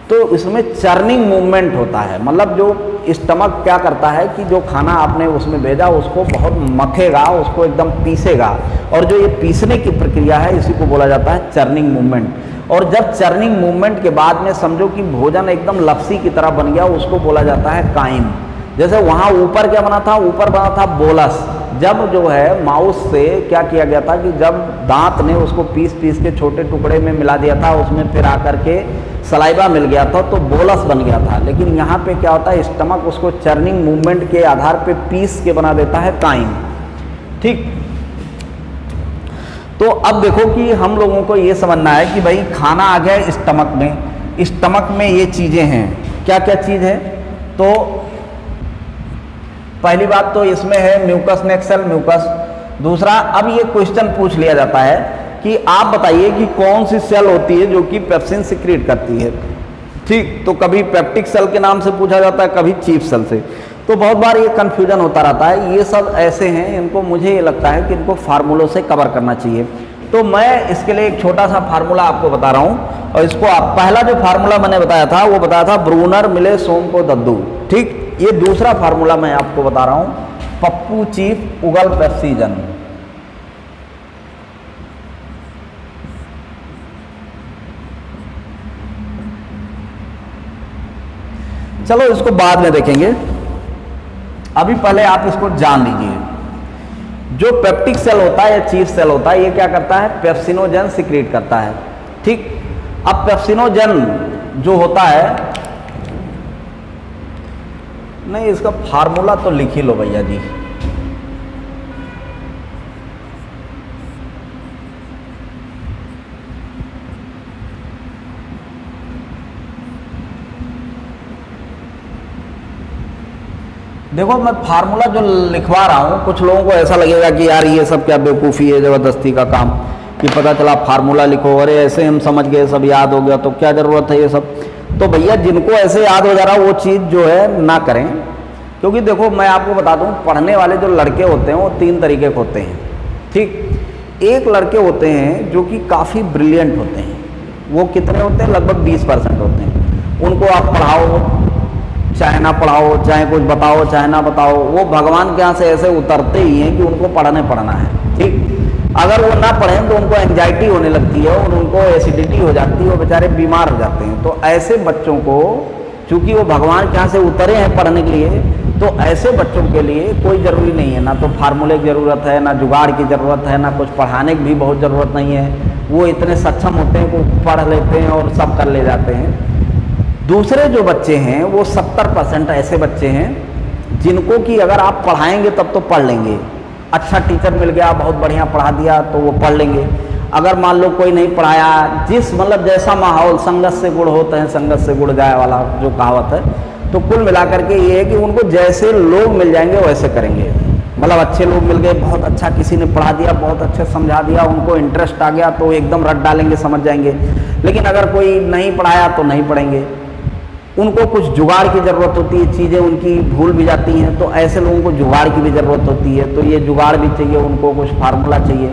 S1: तो इसमें चर्निंग मूवमेंट होता है। मतलब जो स्टमक क्या करता है कि जो खाना आपने उसमें भेजा उसको बहुत मखेगा, उसको एकदम पीसेगा, और जो ये पीसने की प्रक्रिया है इसी को बोला जाता है चर्निंग मूवमेंट। और जब चर्निंग मूवमेंट के बाद में समझो कि भोजन एकदम लपसी की तरह बन गया, उसको बोला जाता है काइम। जैसे वहाँ ऊपर क्या बना था? ऊपर बना था बोलस। जब जो है माउस से क्या किया गया था कि जब दांत ने उसको पीस पीस के छोटे टुकड़े में मिला दिया था, उसमें फिर आकर के सलाइवा मिल गया था तो बोलस बन गया था। लेकिन यहाँ पे क्या होता है? स्टमक उसको चर्निंग मूवमेंट के आधार पे पीस के बना देता है काइम। ठीक। तो अब देखो कि हम लोगों को ये समझना है कि भाई खाना आ गया स्टमक में, स्टमक में ये चीज़ें हैं, क्या क्या चीज़ है? तो पहली बात तो इसमें है म्यूकस नेक सेल, म्यूकस। दूसरा, अब ये क्वेश्चन पूछ लिया जाता है कि आप बताइए कि कौन सी सेल होती है जो कि पेप्सिन सिक्रीट करती है। ठीक। तो कभी पेप्टिक सेल के नाम से पूछा जाता है, कभी चीफ सेल से। तो बहुत बार ये कन्फ्यूजन होता रहता है। ये सब ऐसे हैं, इनको मुझे ये लगता है कि इनको फार्मूलों से कवर करना चाहिए। तो मैं इसके लिए एक छोटा सा फार्मूला आपको बता रहा हूँ, और इसको आप पहला जो फार्मूला मैंने बताया था वो बताया था ब्रूनर मिले सोम को दद्दू। ठीक। ये दूसरा फार्मूला मैं आपको बता रहा हूँ, पप्पू चीफ उगल पेप्सीजन। चलो इसको बाद में देखेंगे, अभी पहले आप इसको जान लीजिए। जो पेप्टिक सेल होता है या चीफ सेल होता है, ये क्या करता है? पेप्सिनोजन सिक्रीट करता है। ठीक। अब पेप्सिनोजन जो होता है, नहीं इसका फार्मूला तो लिख ही लो भैया जी। देखो मैं फार्मूला जो लिखवा रहा हूँ, कुछ लोगों को ऐसा लगेगा कि यार ये सब क्या बेवकूफ़ी है, ज़बरदस्ती का काम, कि पता चला फार्मूला लिखो, अरे ऐसे हम समझ गए, सब याद हो गया, तो क्या ज़रूरत है ये सब। तो भैया जिनको ऐसे याद हो जा रहा वो चीज़ जो है ना करें, क्योंकि देखो मैं आपको बता दूं, पढ़ने वाले जो लड़के होते हैं वो 3 तरीके के होते हैं, ठीक। एक लड़के होते हैं जो कि काफ़ी ब्रिलियंट होते हैं, वो कितने होते हैं, लगभग 20% होते हैं। उनको आप पढ़ाओ चाहे ना पढ़ाओ, चाहे कुछ बताओ चाहे ना बताओ, वो भगवान के यहाँ से ऐसे उतरते ही हैं कि उनको पढ़ना है, ठीक। अगर वो ना पढ़ें तो उनको एंजाइटी होने लगती है और उनको एसिडिटी हो जाती है, वो बेचारे बीमार हो जाते हैं। तो ऐसे बच्चों को, चूँकि वो भगवान के यहाँ से उतरे हैं पढ़ने के लिए, तो ऐसे बच्चों के लिए कोई ज़रूरी नहीं है, ना तो फार्मूले की ज़रूरत है, ना जुगाड़ की ज़रूरत है, ना कुछ पढ़ाने की भी बहुत ज़रूरत नहीं है। वो इतने सक्षम होते हैं कि पढ़ लेते हैं और सब कर ले जाते हैं। दूसरे जो बच्चे हैं वो 70% ऐसे बच्चे हैं जिनको कि अगर आप पढ़ाएंगे तब तो पढ़ लेंगे। अच्छा टीचर मिल गया, बहुत बढ़िया पढ़ा दिया तो वो पढ़ लेंगे। अगर मान लो कोई नहीं पढ़ाया, जिस मतलब जैसा माहौल, संगत से गुण होते हैं संगत से गुण जाए वाला जो कहावत है, तो कुल मिलाकर के ये है कि उनको जैसे लोग मिल जाएंगे वैसे करेंगे। मतलब अच्छे लोग मिल गए, बहुत अच्छा किसी ने पढ़ा दिया, बहुत अच्छे समझा दिया, उनको इंटरेस्ट आ गया तो एकदम रट डालेंगे, समझ जाएंगे। लेकिन अगर कोई नहीं पढ़ाया तो नहीं पढ़ेंगे। उनको कुछ जुगाड़ की ज़रूरत होती है, चीज़ें उनकी भूल भी जाती हैं, तो ऐसे लोगों को जुगाड़ की भी ज़रूरत होती है। तो ये जुगाड़ भी चाहिए, उनको कुछ फार्मूला चाहिए।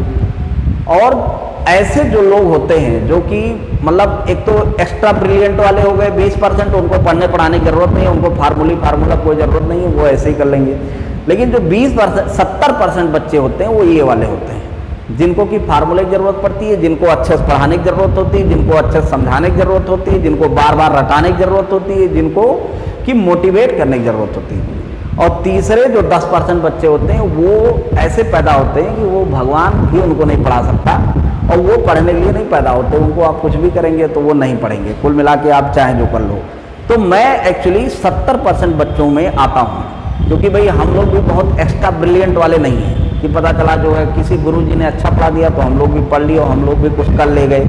S1: और ऐसे जो लोग होते हैं जो कि मतलब एक तो एक्स्ट्रा ब्रिलियंट वाले हो गए 20%, उनको पढ़ने पढ़ाने की ज़रूरत नहीं है, उनको फार्मूला कोई ज़रूरत नहीं है, वो ऐसे ही कर लेंगे। लेकिन जो 20% 70% बच्चे होते हैं वो ये वाले होते हैं जिनको कि फार्मूले की ज़रूरत पड़ती है, जिनको अच्छे से पढ़ाने की ज़रूरत होती है, जिनको अच्छे से समझाने की ज़रूरत होती है, जिनको बार बार रटाने की ज़रूरत होती है, जिनको कि मोटिवेट करने की ज़रूरत होती है। और तीसरे जो 10% बच्चे होते हैं वो ऐसे पैदा होते हैं कि वो भगवान भी उनको नहीं पढ़ा सकता और वो पढ़ने के लिए नहीं पैदा होते। उनको आप कुछ भी करेंगे तो वो नहीं पढ़ेंगे, कुल मिला के आप चाहे जो कर लो। तो मैं एक्चुअली 70% बच्चों में आता हूँ, क्योंकि भाई हम लोग भी बहुत एक्स्ट्रा ब्रिलियंट वाले नहीं हैं कि पता चला जो है किसी गुरुजी ने अच्छा पढ़ा दिया तो हम लोग भी पढ़ लिए और हम लोग भी कुछ कर ले गए।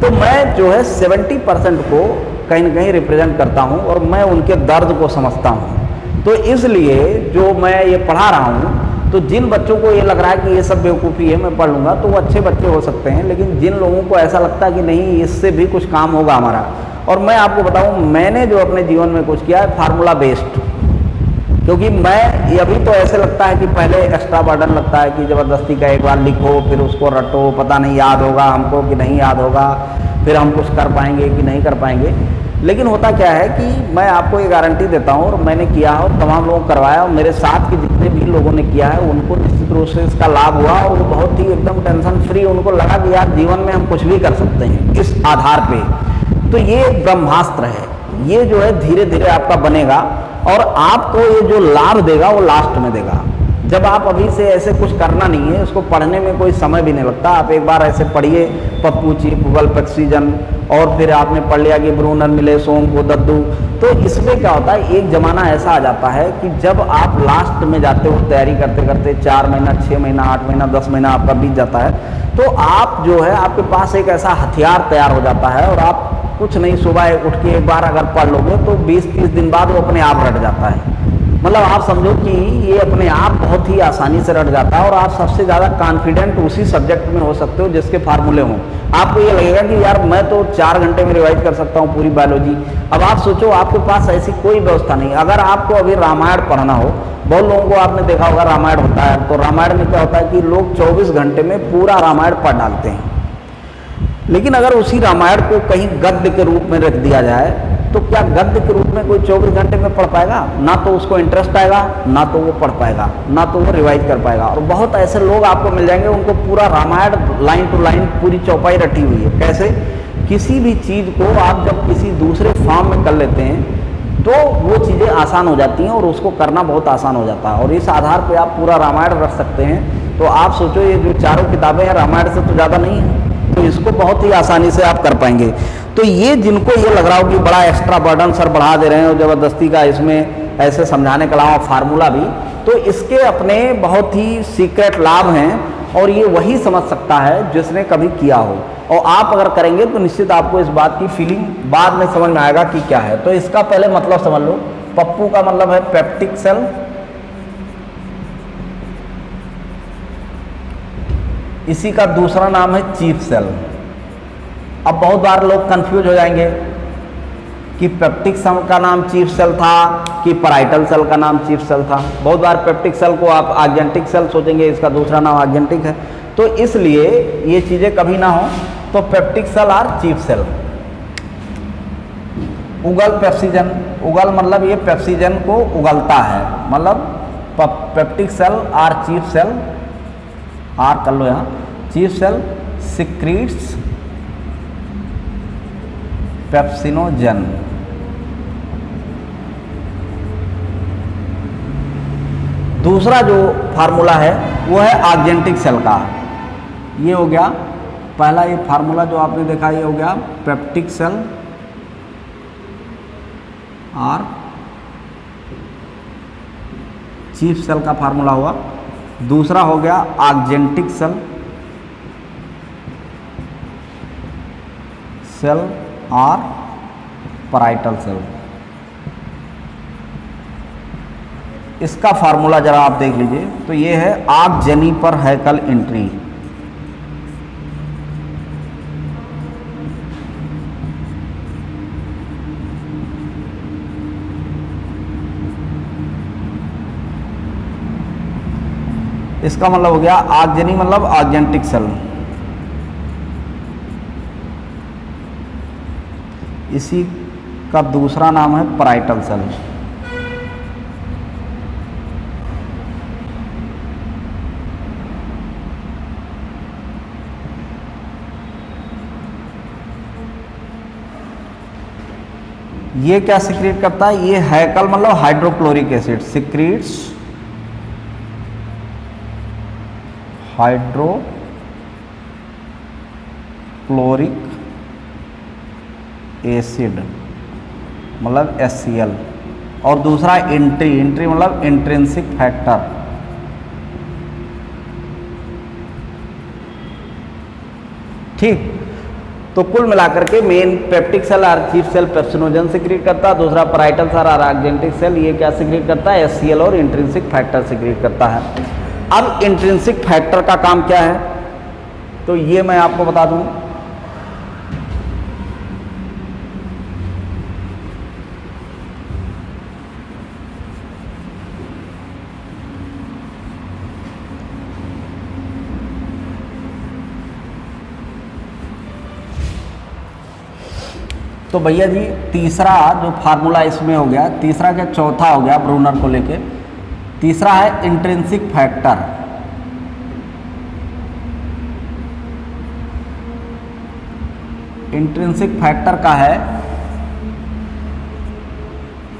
S1: तो मैं जो है 70% को कहीं ना कहीं रिप्रेजेंट करता हूँ और मैं उनके दर्द को समझता हूँ। तो इसलिए जो मैं ये पढ़ा रहा हूँ, तो जिन बच्चों को ये लग रहा है कि ये सब बेवकूफ़ी है, मैं पढ़ लूँगा, तो वो अच्छे बच्चे हो सकते हैं। लेकिन जिन लोगों को ऐसा लगता है कि नहीं इससे भी कुछ काम होगा हमारा, और मैं आपको बताऊँ मैंने जो अपने जीवन में कुछ किया है फार्मूला बेस्ड, क्योंकि मैं ये अभी तो ऐसे लगता है कि पहले एक्स्ट्रा बर्डन लगता है कि ज़बरदस्ती का एक बार लिखो फिर उसको रटो, पता नहीं याद होगा हमको कि नहीं याद होगा, फिर हम कुछ कर पाएंगे कि नहीं कर पाएंगे। लेकिन होता क्या है कि मैं आपको ये गारंटी देता हूँ, और मैंने किया है और तमाम लोगों को करवाया, और मेरे साथ के जितने भी लोगों ने किया है उनको निश्चित रूप से इसका लाभ हुआ और वो बहुत ही एकदम टेंशन फ्री, उनको लगा कि यार जीवन में हम कुछ भी कर सकते हैं इस आधार पे। तो ये एक ब्रह्मास्त्र है, ये जो है धीरे धीरे आपका बनेगा और आपको ये जो लाभ देगा वो लास्ट में देगा। जब आप अभी से ऐसे कुछ करना नहीं है, उसको पढ़ने में कोई समय भी नहीं लगता। आप एक बार ऐसे पढ़िए पप्पू चीफ गल्फ ऑक्सीजन, और फिर आपने पढ़ लिया कि ब्रूनर मिले सोम को दद्दू। तो इसमें क्या होता है, एक ज़माना ऐसा आ जाता है कि जब आप लास्ट में जाते हो तैयारी करते करते 4 महीना 6 महीना 8 महीना 10 महीना आपका बीत जाता है, तो आप जो है आपके पास एक ऐसा हथियार तैयार हो जाता है और आप कुछ नहीं, सुबह उठ के एक बार अगर पढ़ लोगे तो 20-30 दिन बाद वो अपने आप रट जाता है। मतलब आप समझो कि ये अपने आप बहुत ही आसानी से रट जाता है और आप सबसे ज़्यादा कॉन्फिडेंट उसी सब्जेक्ट में हो सकते हो जिसके फार्मूले हों। आपको ये लगेगा कि यार मैं तो 4 घंटे में रिवाइज कर सकता हूँ पूरी बायोलॉजी। अब आप सोचो आपके पास ऐसी कोई व्यवस्था नहीं। अगर आपको अभी रामायण पढ़ना हो, बहुत लोगों को आपने देखा होगा रामायण होता है, तो रामायण में क्या होता है कि लोग 24 घंटे में पूरा रामायण पढ़ डालते हैं। लेकिन अगर उसी रामायण को कहीं गद्य के रूप में रख दिया जाए तो क्या गद्य के रूप में कोई 24 घंटे में पढ़ पाएगा? ना तो उसको इंटरेस्ट आएगा, ना तो वो पढ़ पाएगा, ना तो वो रिवाइज कर पाएगा। और बहुत ऐसे लोग आपको मिल जाएंगे उनको पूरा रामायण लाइन टू लाइन पूरी चौपाई रटी हुई है। कैसे? किसी भी चीज़ को आप जब किसी दूसरे फॉर्म में कर लेते हैं तो वो चीज़ें आसान हो जाती हैं और उसको करना बहुत आसान हो जाता है। और इस आधार पर आप पूरा रामायण रख सकते हैं। तो आप सोचो ये जो चारों किताबें हैं रामायण से तो ज़्यादा नहीं है, तो इसको बहुत ही आसानी से आप कर पाएंगे। तो ये जिनको ये लग रहा हो कि बड़ा एक्स्ट्रा बर्डन सर बढ़ा दे रहे हैं और ज़बरदस्ती का इसमें ऐसे समझाने के अलावा फार्मूला भी, तो इसके अपने बहुत ही सीक्रेट लाभ हैं और ये वही समझ सकता है जिसने कभी किया हो। और आप अगर करेंगे तो निश्चित आपको इस बात की फीलिंग बाद में समझ में आएगा कि क्या है। तो इसका पहले मतलब समझ लो। पप्पू का मतलब है पेप्टिक सेल, इसी का दूसरा नाम है चीफ सेल। अब बहुत बार लोग कंफ्यूज हो जाएंगे कि पेप्टिक सेल का नाम चीफ सेल था कि पैराइटल सेल का नाम चीफ सेल था। बहुत बार पेप्टिक सेल को आप आर्जेंटिक सेल सोचेंगे, इसका दूसरा नाम आर्जेंटिक है, तो इसलिए ये चीज़ें कभी ना हो। तो peptic cell or chief cell. उगल पेप्सिजन, उगल मतलब ये पेप्सिजन को उगलता है, मतलब peptic cell or chief cell, आर कर लो यहाँ, चीफ सेल सिक्रीट्स पेप्सिनोजन। दूसरा जो फार्मूला है वो है आर्जेंटिक सेल का। ये हो गया पहला, ये फार्मूला जो आपने देखा ये हो गया पेप्टिक सेल और चीफ सेल का फार्मूला हुआ। दूसरा हो गया आर्जेंटिक सेल, सेल और पैराइटल सेल। इसका फार्मूला जरा आप देख लीजिए, तो ये है आगजनी पर हैकल एंट्री। इसका मतलब हो गया आगजनी मतलब आर्जेंटिक सेल। इसी का दूसरा नाम है पैराइटल सेल। ये क्या सिक्रीट करता है? ये हैकल मतलब hydrochloric acid, secretes hydrochloric acid मतलब HCl। और दूसरा एंट्री, एंट्री मतलब इंट्रिंसिक फैक्टर। ठीक, तो कुल मिलाकर के मेन पेप्टिक सेल और चीफ सेल पेप्सिनोजन सिक्रीट करता है, दूसरा पैराइटल सेल और आर्जेंटिक सेल ये क्या सिक्रीट करता है? HCl और इंट्रिंसिक फैक्टर सिक्रीट करता है। अब इंट्रिंसिक फैक्टर का काम क्या है, तो ये मैं आपको बता दूं। तो भैया जी तीसरा जो फार्मूला इसमें हो गया, तीसरा क्या चौथा हो गया ब्रूनर को लेके, तीसरा है इंट्रिंसिक फैक्टर। इंट्रिंसिक फैक्टर का है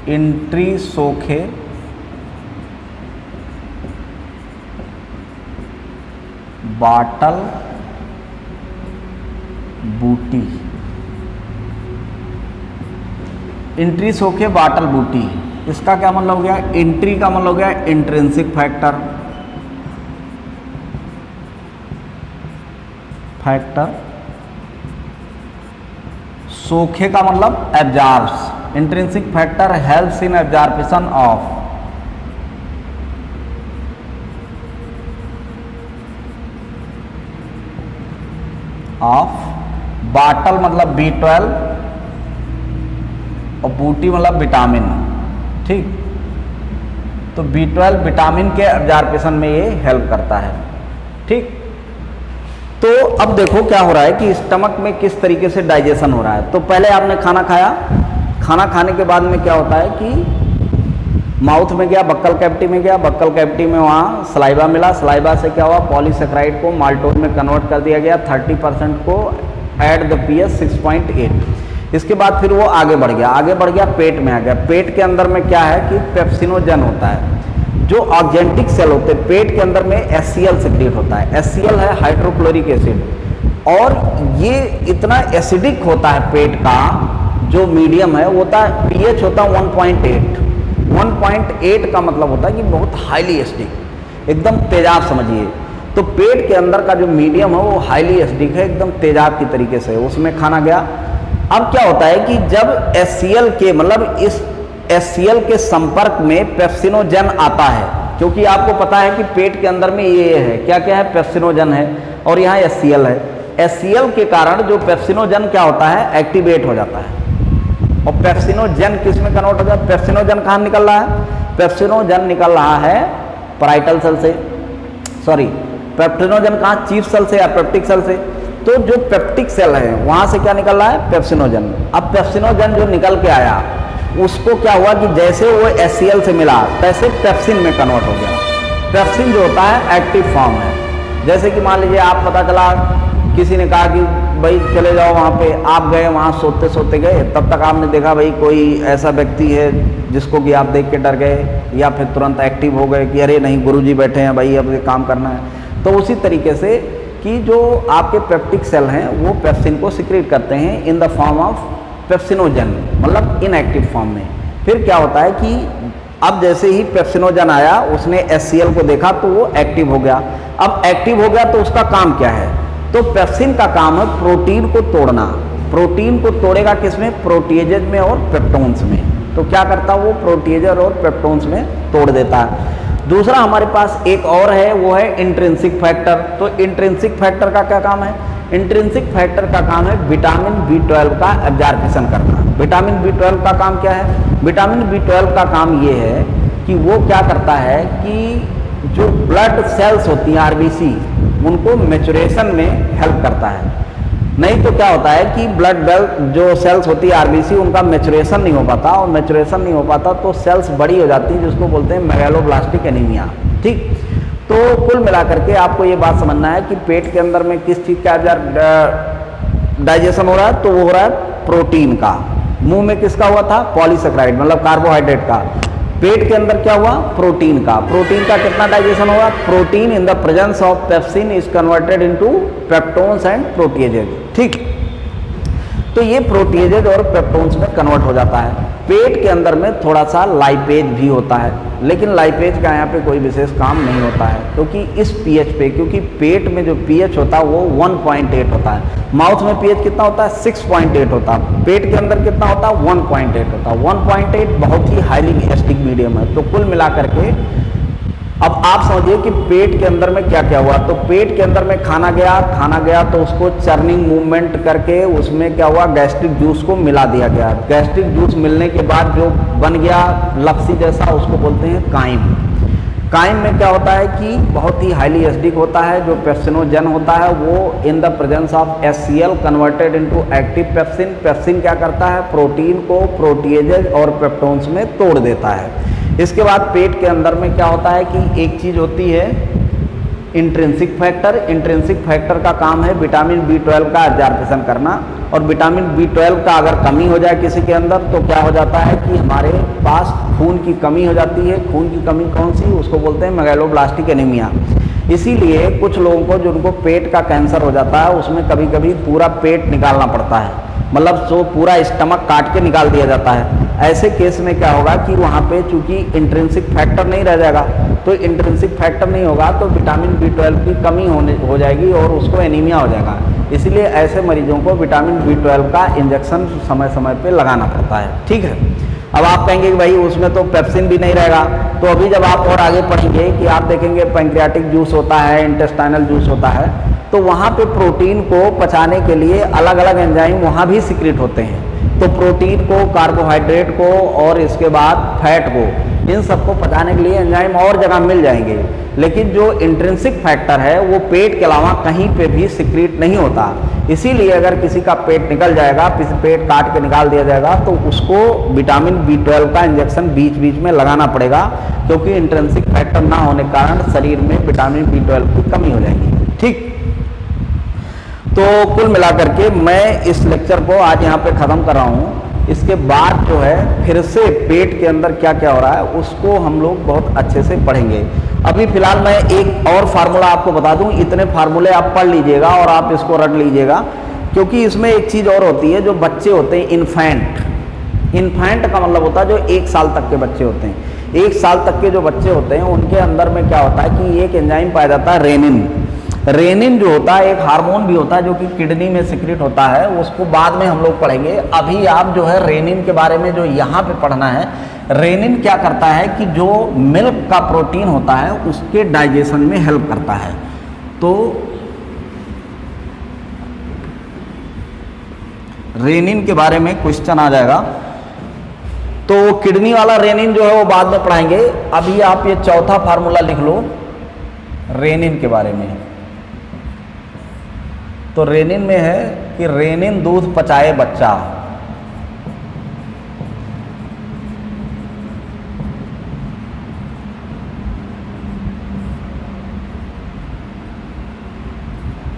S1: इंट्रीसोखे बाटल बूटी। इंट्रीसोखे बाटल बूटी, इसका क्या मतलब हो गया? एंट्री का मतलब हो गया इंट्रिंसिक फैक्टर, फैक्टर। सोखे का मतलब absorbs, intrinsic factor helps in absorption of bottle मतलब B12 और बूटी मतलब विटामिन। ठीक, तो B12 विटामिन के एब्जॉर्प्शन में ये हेल्प करता है। ठीक, तो अब देखो क्या हो रहा है कि स्टमक में किस तरीके से डाइजेशन हो रहा है। तो पहले आपने खाना खाया, खाना खाने के बाद में क्या होता है कि माउथ में गया, बक्कल कैविटी में गया, बक्कल कैविटी में वहाँ सलाइवा मिला, सलाइवा से क्या हुआ? पॉलीसेकेराइड को माल्टोज में कन्वर्ट कर दिया गया, 30% को एट द pH 6.8। इसके बाद फिर वो आगे बढ़ गया, आगे बढ़ गया पेट में आ गया। पेट के अंदर में क्या है कि पेप्सिनोजन होता है। जो आर्जेंटिक सेल होते हैं पेट के अंदर में HCl सिक्रीट होता है। HCl है हाइड्रोक्लोरिक एसिड, और ये इतना एसिडिक होता है पेट का जो मीडियम है, होता है pH होता है 1.8। 1.8 का मतलब होता है कि बहुत हाईली एसिडिक, एकदम तेजाब समझिए। तो पेट के अंदर का जो मीडियम है वो हाईली एसिडिक है, एकदम तेजाब की तरीके से, उसमें खाना गया। अब क्या होता है कि जब HCl के मतलब इस HCl के संपर्क में पेप्सिनोजन आता है, क्योंकि आपको पता है कि पेट के अंदर में ये है, क्या क्या है? पेप्सिनोजन है और यहाँ HCl है। HCl के कारण जो पेप्सिनोजन क्या होता है? एक्टिवेट हो जाता है, और पेप्सिनोजन किस में कन्वर्ट हो जाए? पेप्सिनोजन कहाँ निकल रहा है? पेप्सिनोजन निकल रहा है पैराइटल सेल से, सॉरी पेप्सिनोजन कहाँ? चीफ सेल से या पेप्टिक सेल से। तो जो पेप्टिक सेल है वहाँ से क्या निकल रहा है? पेप्सिनोजन। अब पेप्सिनोजन जो निकल के आया उसको क्या हुआ कि जैसे वो HCl से मिला तैसे पेप्सिन में कन्वर्ट हो गया। पेप्सिन जो होता है एक्टिव फॉर्म है। जैसे कि मान लीजिए आप पता चला किसी ने कहा कि भाई चले जाओ वहाँ पे, आप गए वहाँ सोते सोते गए, तब तक आपने देखा भाई कोई ऐसा व्यक्ति है जिसको कि आप देख के डर गए या फिर तुरंत एक्टिव हो गए कि अरे नहीं गुरुजी बैठे हैं भाई अब ये काम करना है। तो उसी तरीके से कि जो आपके पेप्टिक सेल हैं वो पेप्सिन को सिक्रीट करते हैं in the form of pepsinogen, मतलब इनएक्टिव फॉर्म में। फिर क्या होता है कि अब जैसे ही पेप्सिनोजन आया उसने HCl को देखा तो वो एक्टिव हो गया। अब एक्टिव हो गया तो उसका काम क्या है? तो पेप्सिन का काम है प्रोटीन को तोड़ना। प्रोटीन को तोड़ेगा किसमें? प्रोटीएजेज में और पेप्टोन्स में। तो क्या करता है वो? प्रोटीएजेज और पेप्टोन्स में तोड़ देता है। दूसरा हमारे पास एक और है, वो है इंट्रिंसिक फैक्टर। तो इंट्रिंसिक फैक्टर का क्या काम है? इंट्रिंसिक फैक्टर का काम है विटामिन B12 का एब्जॉर्प्शन करना। विटामिन B12 का काम क्या है? विटामिन B12 का काम ये है कि वो क्या करता है कि जो ब्लड सेल्स होती हैं RBC उनको मैच्योरेशन में हेल्प करता है। नहीं तो क्या होता है कि ब्लड जो सेल्स होती है RBC उनका मैच्योरेशन नहीं हो पाता, और मैच्योरेशन नहीं हो पाता तो सेल्स बड़ी हो जाती हैं जिसको बोलते हैं मेगालोब्लास्टिक एनीमिया। ठीक, तो कुल मिलाकर के आपको ये बात समझना है कि पेट के अंदर में किस चीज़ का डाइजेशन हो रहा है? तो वो हो रहा है प्रोटीन का। मुंह में किसका हुआ था? पॉलीसेकेराइड मतलब कार्बोहाइड्रेट का। पेट के अंदर क्या हुआ? प्रोटीन का। प्रोटीन का कितना डाइजेशन होगा? Protein in the presence of pepsin is converted into peptones and proteases. ठीक, तो ये प्रोटीएजेज और पेप्टोन्स में कन्वर्ट हो जाता है। पेट के अंदर में थोड़ा सा लाइपेज भी होता है, लेकिन लाइपेज का यहाँ पे कोई विशेष काम नहीं होता है क्योंकि इस pH पे, क्योंकि पेट में जो pH होता है वो 1.8 होता है। माउथ में pH कितना होता है? 6.8 होता है। पेट के अंदर कितना होता है? 1.8 होता है। 1.8 बहुत ही हाईली एसिडिक मीडियम है। तो कुल मिलाकर के अब आप समझिए कि पेट के अंदर में क्या क्या हुआ। तो पेट के अंदर में खाना गया तो उसको चर्निंग मूवमेंट करके उसमें क्या हुआ? गैस्ट्रिक जूस को मिला दिया गया। गैस्ट्रिक जूस मिलने के बाद जो बन गया लपसी जैसा उसको बोलते हैं काइम। काइम में क्या होता है कि बहुत ही हाईली एसिडिक होता है। जो पेप्सिनोजन होता है वो in the presence of HCl converted into active pepsin. Pepsin क्या करता है? प्रोटीन को प्रोटीएजेज और पेप्टोन्स में तोड़ देता है। इसके बाद पेट के अंदर में क्या होता है कि एक चीज़ होती है इंट्रिंसिक फैक्टर। इंट्रिंसिक फैक्टर का काम है विटामिन B12 का एब्जॉर्प्शन करना, और विटामिन B12 का अगर कमी हो जाए किसी के अंदर तो क्या हो जाता है कि हमारे पास खून की कमी हो जाती है। खून की कमी कौन सी? उसको बोलते हैं मेगालोब्लास्टिक एनीमिया। इसीलिए कुछ लोगों को जिनको पेट का कैंसर हो जाता है उसमें कभी कभी पूरा पेट निकालना पड़ता है, मतलब जो पूरा स्टमक काट के निकाल दिया जाता है। ऐसे केस में क्या होगा कि वहाँ पे चूंकि इंट्रिंसिक फैक्टर नहीं रह जाएगा, तो इंट्रिंसिक फैक्टर नहीं होगा तो विटामिन B12 की कमी हो जाएगी और उसको एनीमिया हो जाएगा। इसलिए ऐसे मरीजों को विटामिन B12 का इंजेक्शन समय समय पे लगाना पड़ता है। ठीक है, अब आप कहेंगे कि भाई उसमें तो पेप्सिन भी नहीं रहेगा। तो अभी जब आप और आगे पढ़ेंगे कि आप देखेंगे पैंक्रियाटिक जूस होता है, इंटेस्टाइनल जूस होता है, तो वहाँ पे प्रोटीन को पचाने के लिए अलग अलग एंजाइम वहाँ भी सिक्रीट होते हैं। तो प्रोटीन को, कार्बोहाइड्रेट को और इसके बाद फैट को, इन सबको पचाने के लिए एंजाइम और जगह मिल जाएंगे। लेकिन जो इंट्रिंसिक फैक्टर है वो पेट के अलावा कहीं पे भी सिक्रीट नहीं होता। इसीलिए अगर किसी का पेट निकल जाएगा, पेट काट के निकाल दिया जाएगा, तो उसको विटामिन B12 का इंजेक्शन बीच बीच में लगाना पड़ेगा, क्योंकि इंट्रिंसिक फैक्टर ना होने के कारण शरीर में विटामिन B12 की कमी हो जाएगी। ठीक, तो कुल मिलाकर के मैं इस लेक्चर को आज यहाँ पे ख़त्म कर रहा हूँ। इसके बाद जो है फिर से पेट के अंदर क्या क्या हो रहा है उसको हम लोग बहुत अच्छे से पढ़ेंगे। अभी फिलहाल मैं एक और फार्मूला आपको बता दूं, इतने फार्मूले आप पढ़ लीजिएगा और आप इसको रट लीजिएगा, क्योंकि इसमें एक चीज़ और होती है। जो बच्चे होते हैं इन्फेंट का मतलब होता है जो 1 साल तक के बच्चे होते हैं। 1 साल तक के जो बच्चे होते हैं उनके अंदर में क्या होता है कि एक एंजाइम पाया जाता है रेनिन। रेनिन जो होता है एक हार्मोन भी होता है जो कि किडनी में सिक्रीट होता है, उसको बाद में हम लोग पढ़ेंगे। अभी आप जो है रेनिन के बारे में जो यहाँ पे पढ़ना है, रेनिन क्या करता है कि जो मिल्क का प्रोटीन होता है उसके डाइजेशन में हेल्प करता है। तो रेनिन के बारे में क्वेश्चन आ जाएगा तो किडनी वाला रेनिन जो है वो बाद में पढ़ाएंगे। अभी आप ये चौथा फार्मूला लिख लो रेनिन के बारे में। तो रेनिन में है कि रेनिन दूध पचाए बच्चा।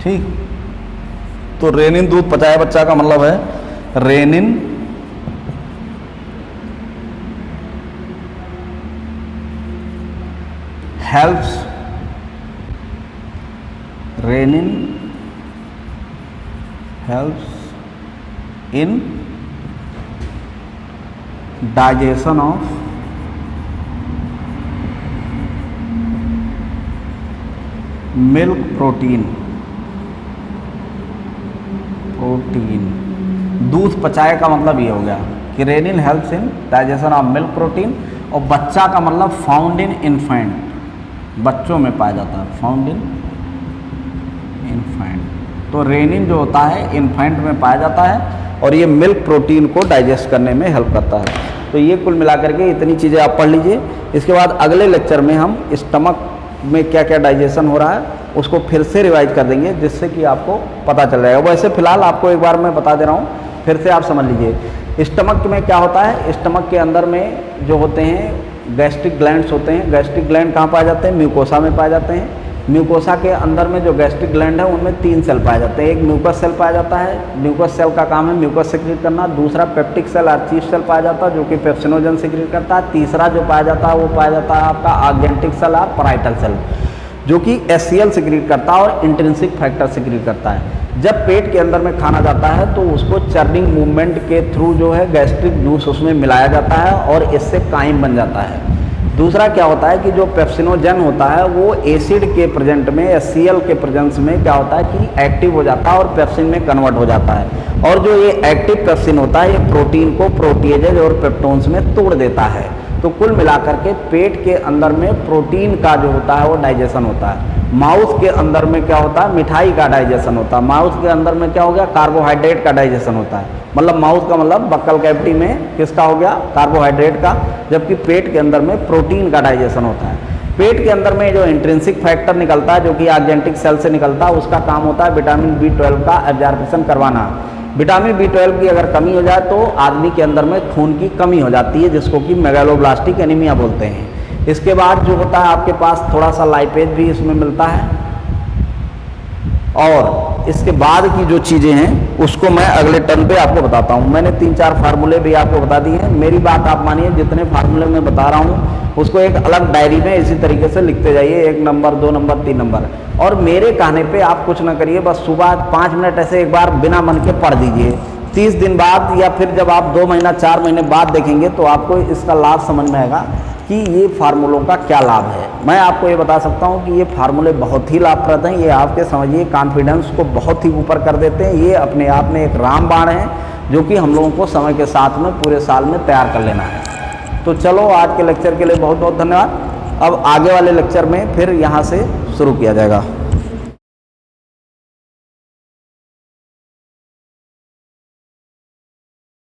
S1: ठीक, तो रेनिन दूध पचाए बच्चा का मतलब है rennin helps in digestion of milk protein. दूध पचाए का मतलब ये हो गया कि rennin helps in digestion of milk protein. और बच्चा का मतलब फाउंड इन इन्फेंट, बच्चों में पाया जाता है, फाउंड इन इन्फेंट। तो रेनिन जो होता है इन्फेंट में पाया जाता है और ये मिल्क प्रोटीन को डाइजेस्ट करने में हेल्प करता है। तो ये कुल मिलाकर के इतनी चीज़ें आप पढ़ लीजिए। इसके बाद अगले लेक्चर में हम स्टमक में क्या क्या डाइजेशन हो रहा है उसको फिर से रिवाइज कर देंगे, जिससे कि आपको पता चल जाएगा। वैसे फिलहाल आपको एक बार मैं बता दे रहा हूँ, फिर से आप समझ लीजिए। स्टमक में क्या होता है, स्टमक के अंदर में जो होते हैं गैस्ट्रिक ग्लैंड्स होते हैं। गैस्ट्रिक ग्लैंड कहाँ पाए जाते हैं, म्यूकोसा में पाए जाते हैं। म्यूकोसा के अंदर में जो गैस्ट्रिक ग्लैंड है उनमें 3 सेल पाए जाते हैं। एक म्यूकस सेल पाया जाता है, म्यूकस सेल का काम है म्यूकस सिक्रीट करना। दूसरा पेप्टिक सेल आर्चीफ सेल पाया जाता है जो कि पेप्सिनोजन सिक्रीट करता है। तीसरा जो पाया जाता है वो पाया जाता है आपका आर्गेंटिक सेल और पराइटल सेल, जो कि HCl सिक्रीट करता है और इंट्रिंसिक फैक्टर सिक्रीट करता है। जब पेट के अंदर में खाना जाता है तो उसको चर्निंग मूवमेंट के थ्रू जो है गैस्ट्रिक जूस उसमें मिलाया जाता है और इससे काइम बन जाता है। दूसरा क्या होता है कि जो पेप्सिनोजन होता है वो एसिड के प्रेजेंट में HCl के प्रेजेंस में क्या होता है कि एक्टिव हो जाता है और पेप्सिन में कन्वर्ट हो जाता है। और जो ये एक्टिव पेप्सिन होता है ये प्रोटीन को प्रोटीएजेज और पेप्टोन्स में तोड़ देता है। तो कुल मिलाकर के पेट के अंदर में प्रोटीन का जो होता है वो डाइजेशन होता है। माउथ के अंदर में क्या होता है, मिठाई का डाइजेशन होता है। माउथ के अंदर में क्या हो गया, कार्बोहाइड्रेट का डाइजेशन होता है। मतलब माउथ का मतलब बक्कल कैविटी में किसका हो गया, कार्बोहाइड्रेट का। जबकि पेट के अंदर में प्रोटीन का डाइजेशन होता है। पेट के अंदर में जो इंट्रिंसिक फैक्टर निकलता है जो कि आर्गेंटिक सेल से निकलता है, उसका काम होता है विटामिन B12 का एब्जॉर्प्शन करवाना। विटामिन B12 की अगर कमी हो जाए तो आदमी के अंदर में खून की कमी हो जाती है, जिसको कि मेगालोब्लास्टिक एनीमिया बोलते हैं। इसके बाद जो होता है आपके पास थोड़ा सा लाइपेज भी इसमें मिलता है। और इसके बाद की जो चीज़ें हैं उसको मैं अगले टर्न पे आपको बताता हूँ। मैंने 3-4 फार्मूले भी आपको बता दिए हैं। मेरी बात आप मानिए, जितने फार्मूले मैं बता रहा हूँ उसको एक अलग डायरी में इसी तरीके से लिखते जाइए, 1 नंबर 2 नंबर 3 नंबर। और मेरे कहने पे आप कुछ ना करिए, बस सुबह 5 मिनट ऐसे एक बार बिना मन के पढ़ दीजिए। 30 दिन बाद या फिर जब आप 2 महीना 4 महीने बाद देखेंगे तो आपको इसका लाभ समझ में आएगा कि ये फार्मूलों का क्या लाभ है। मैं आपको ये बता सकता हूँ कि ये फार्मूले बहुत ही लाभप्रद हैं। ये आपके समझिए कॉन्फिडेंस को बहुत ही ऊपर कर देते हैं। ये अपने आप में एक रामबाण है जो कि हम लोगों को समय के साथ में पूरे साल में तैयार कर लेना है। तो चलो, आज के लेक्चर के लिए बहुत बहुत धन्यवाद। अब आगे वाले लेक्चर में फिर यहाँ से शुरू किया जाएगा।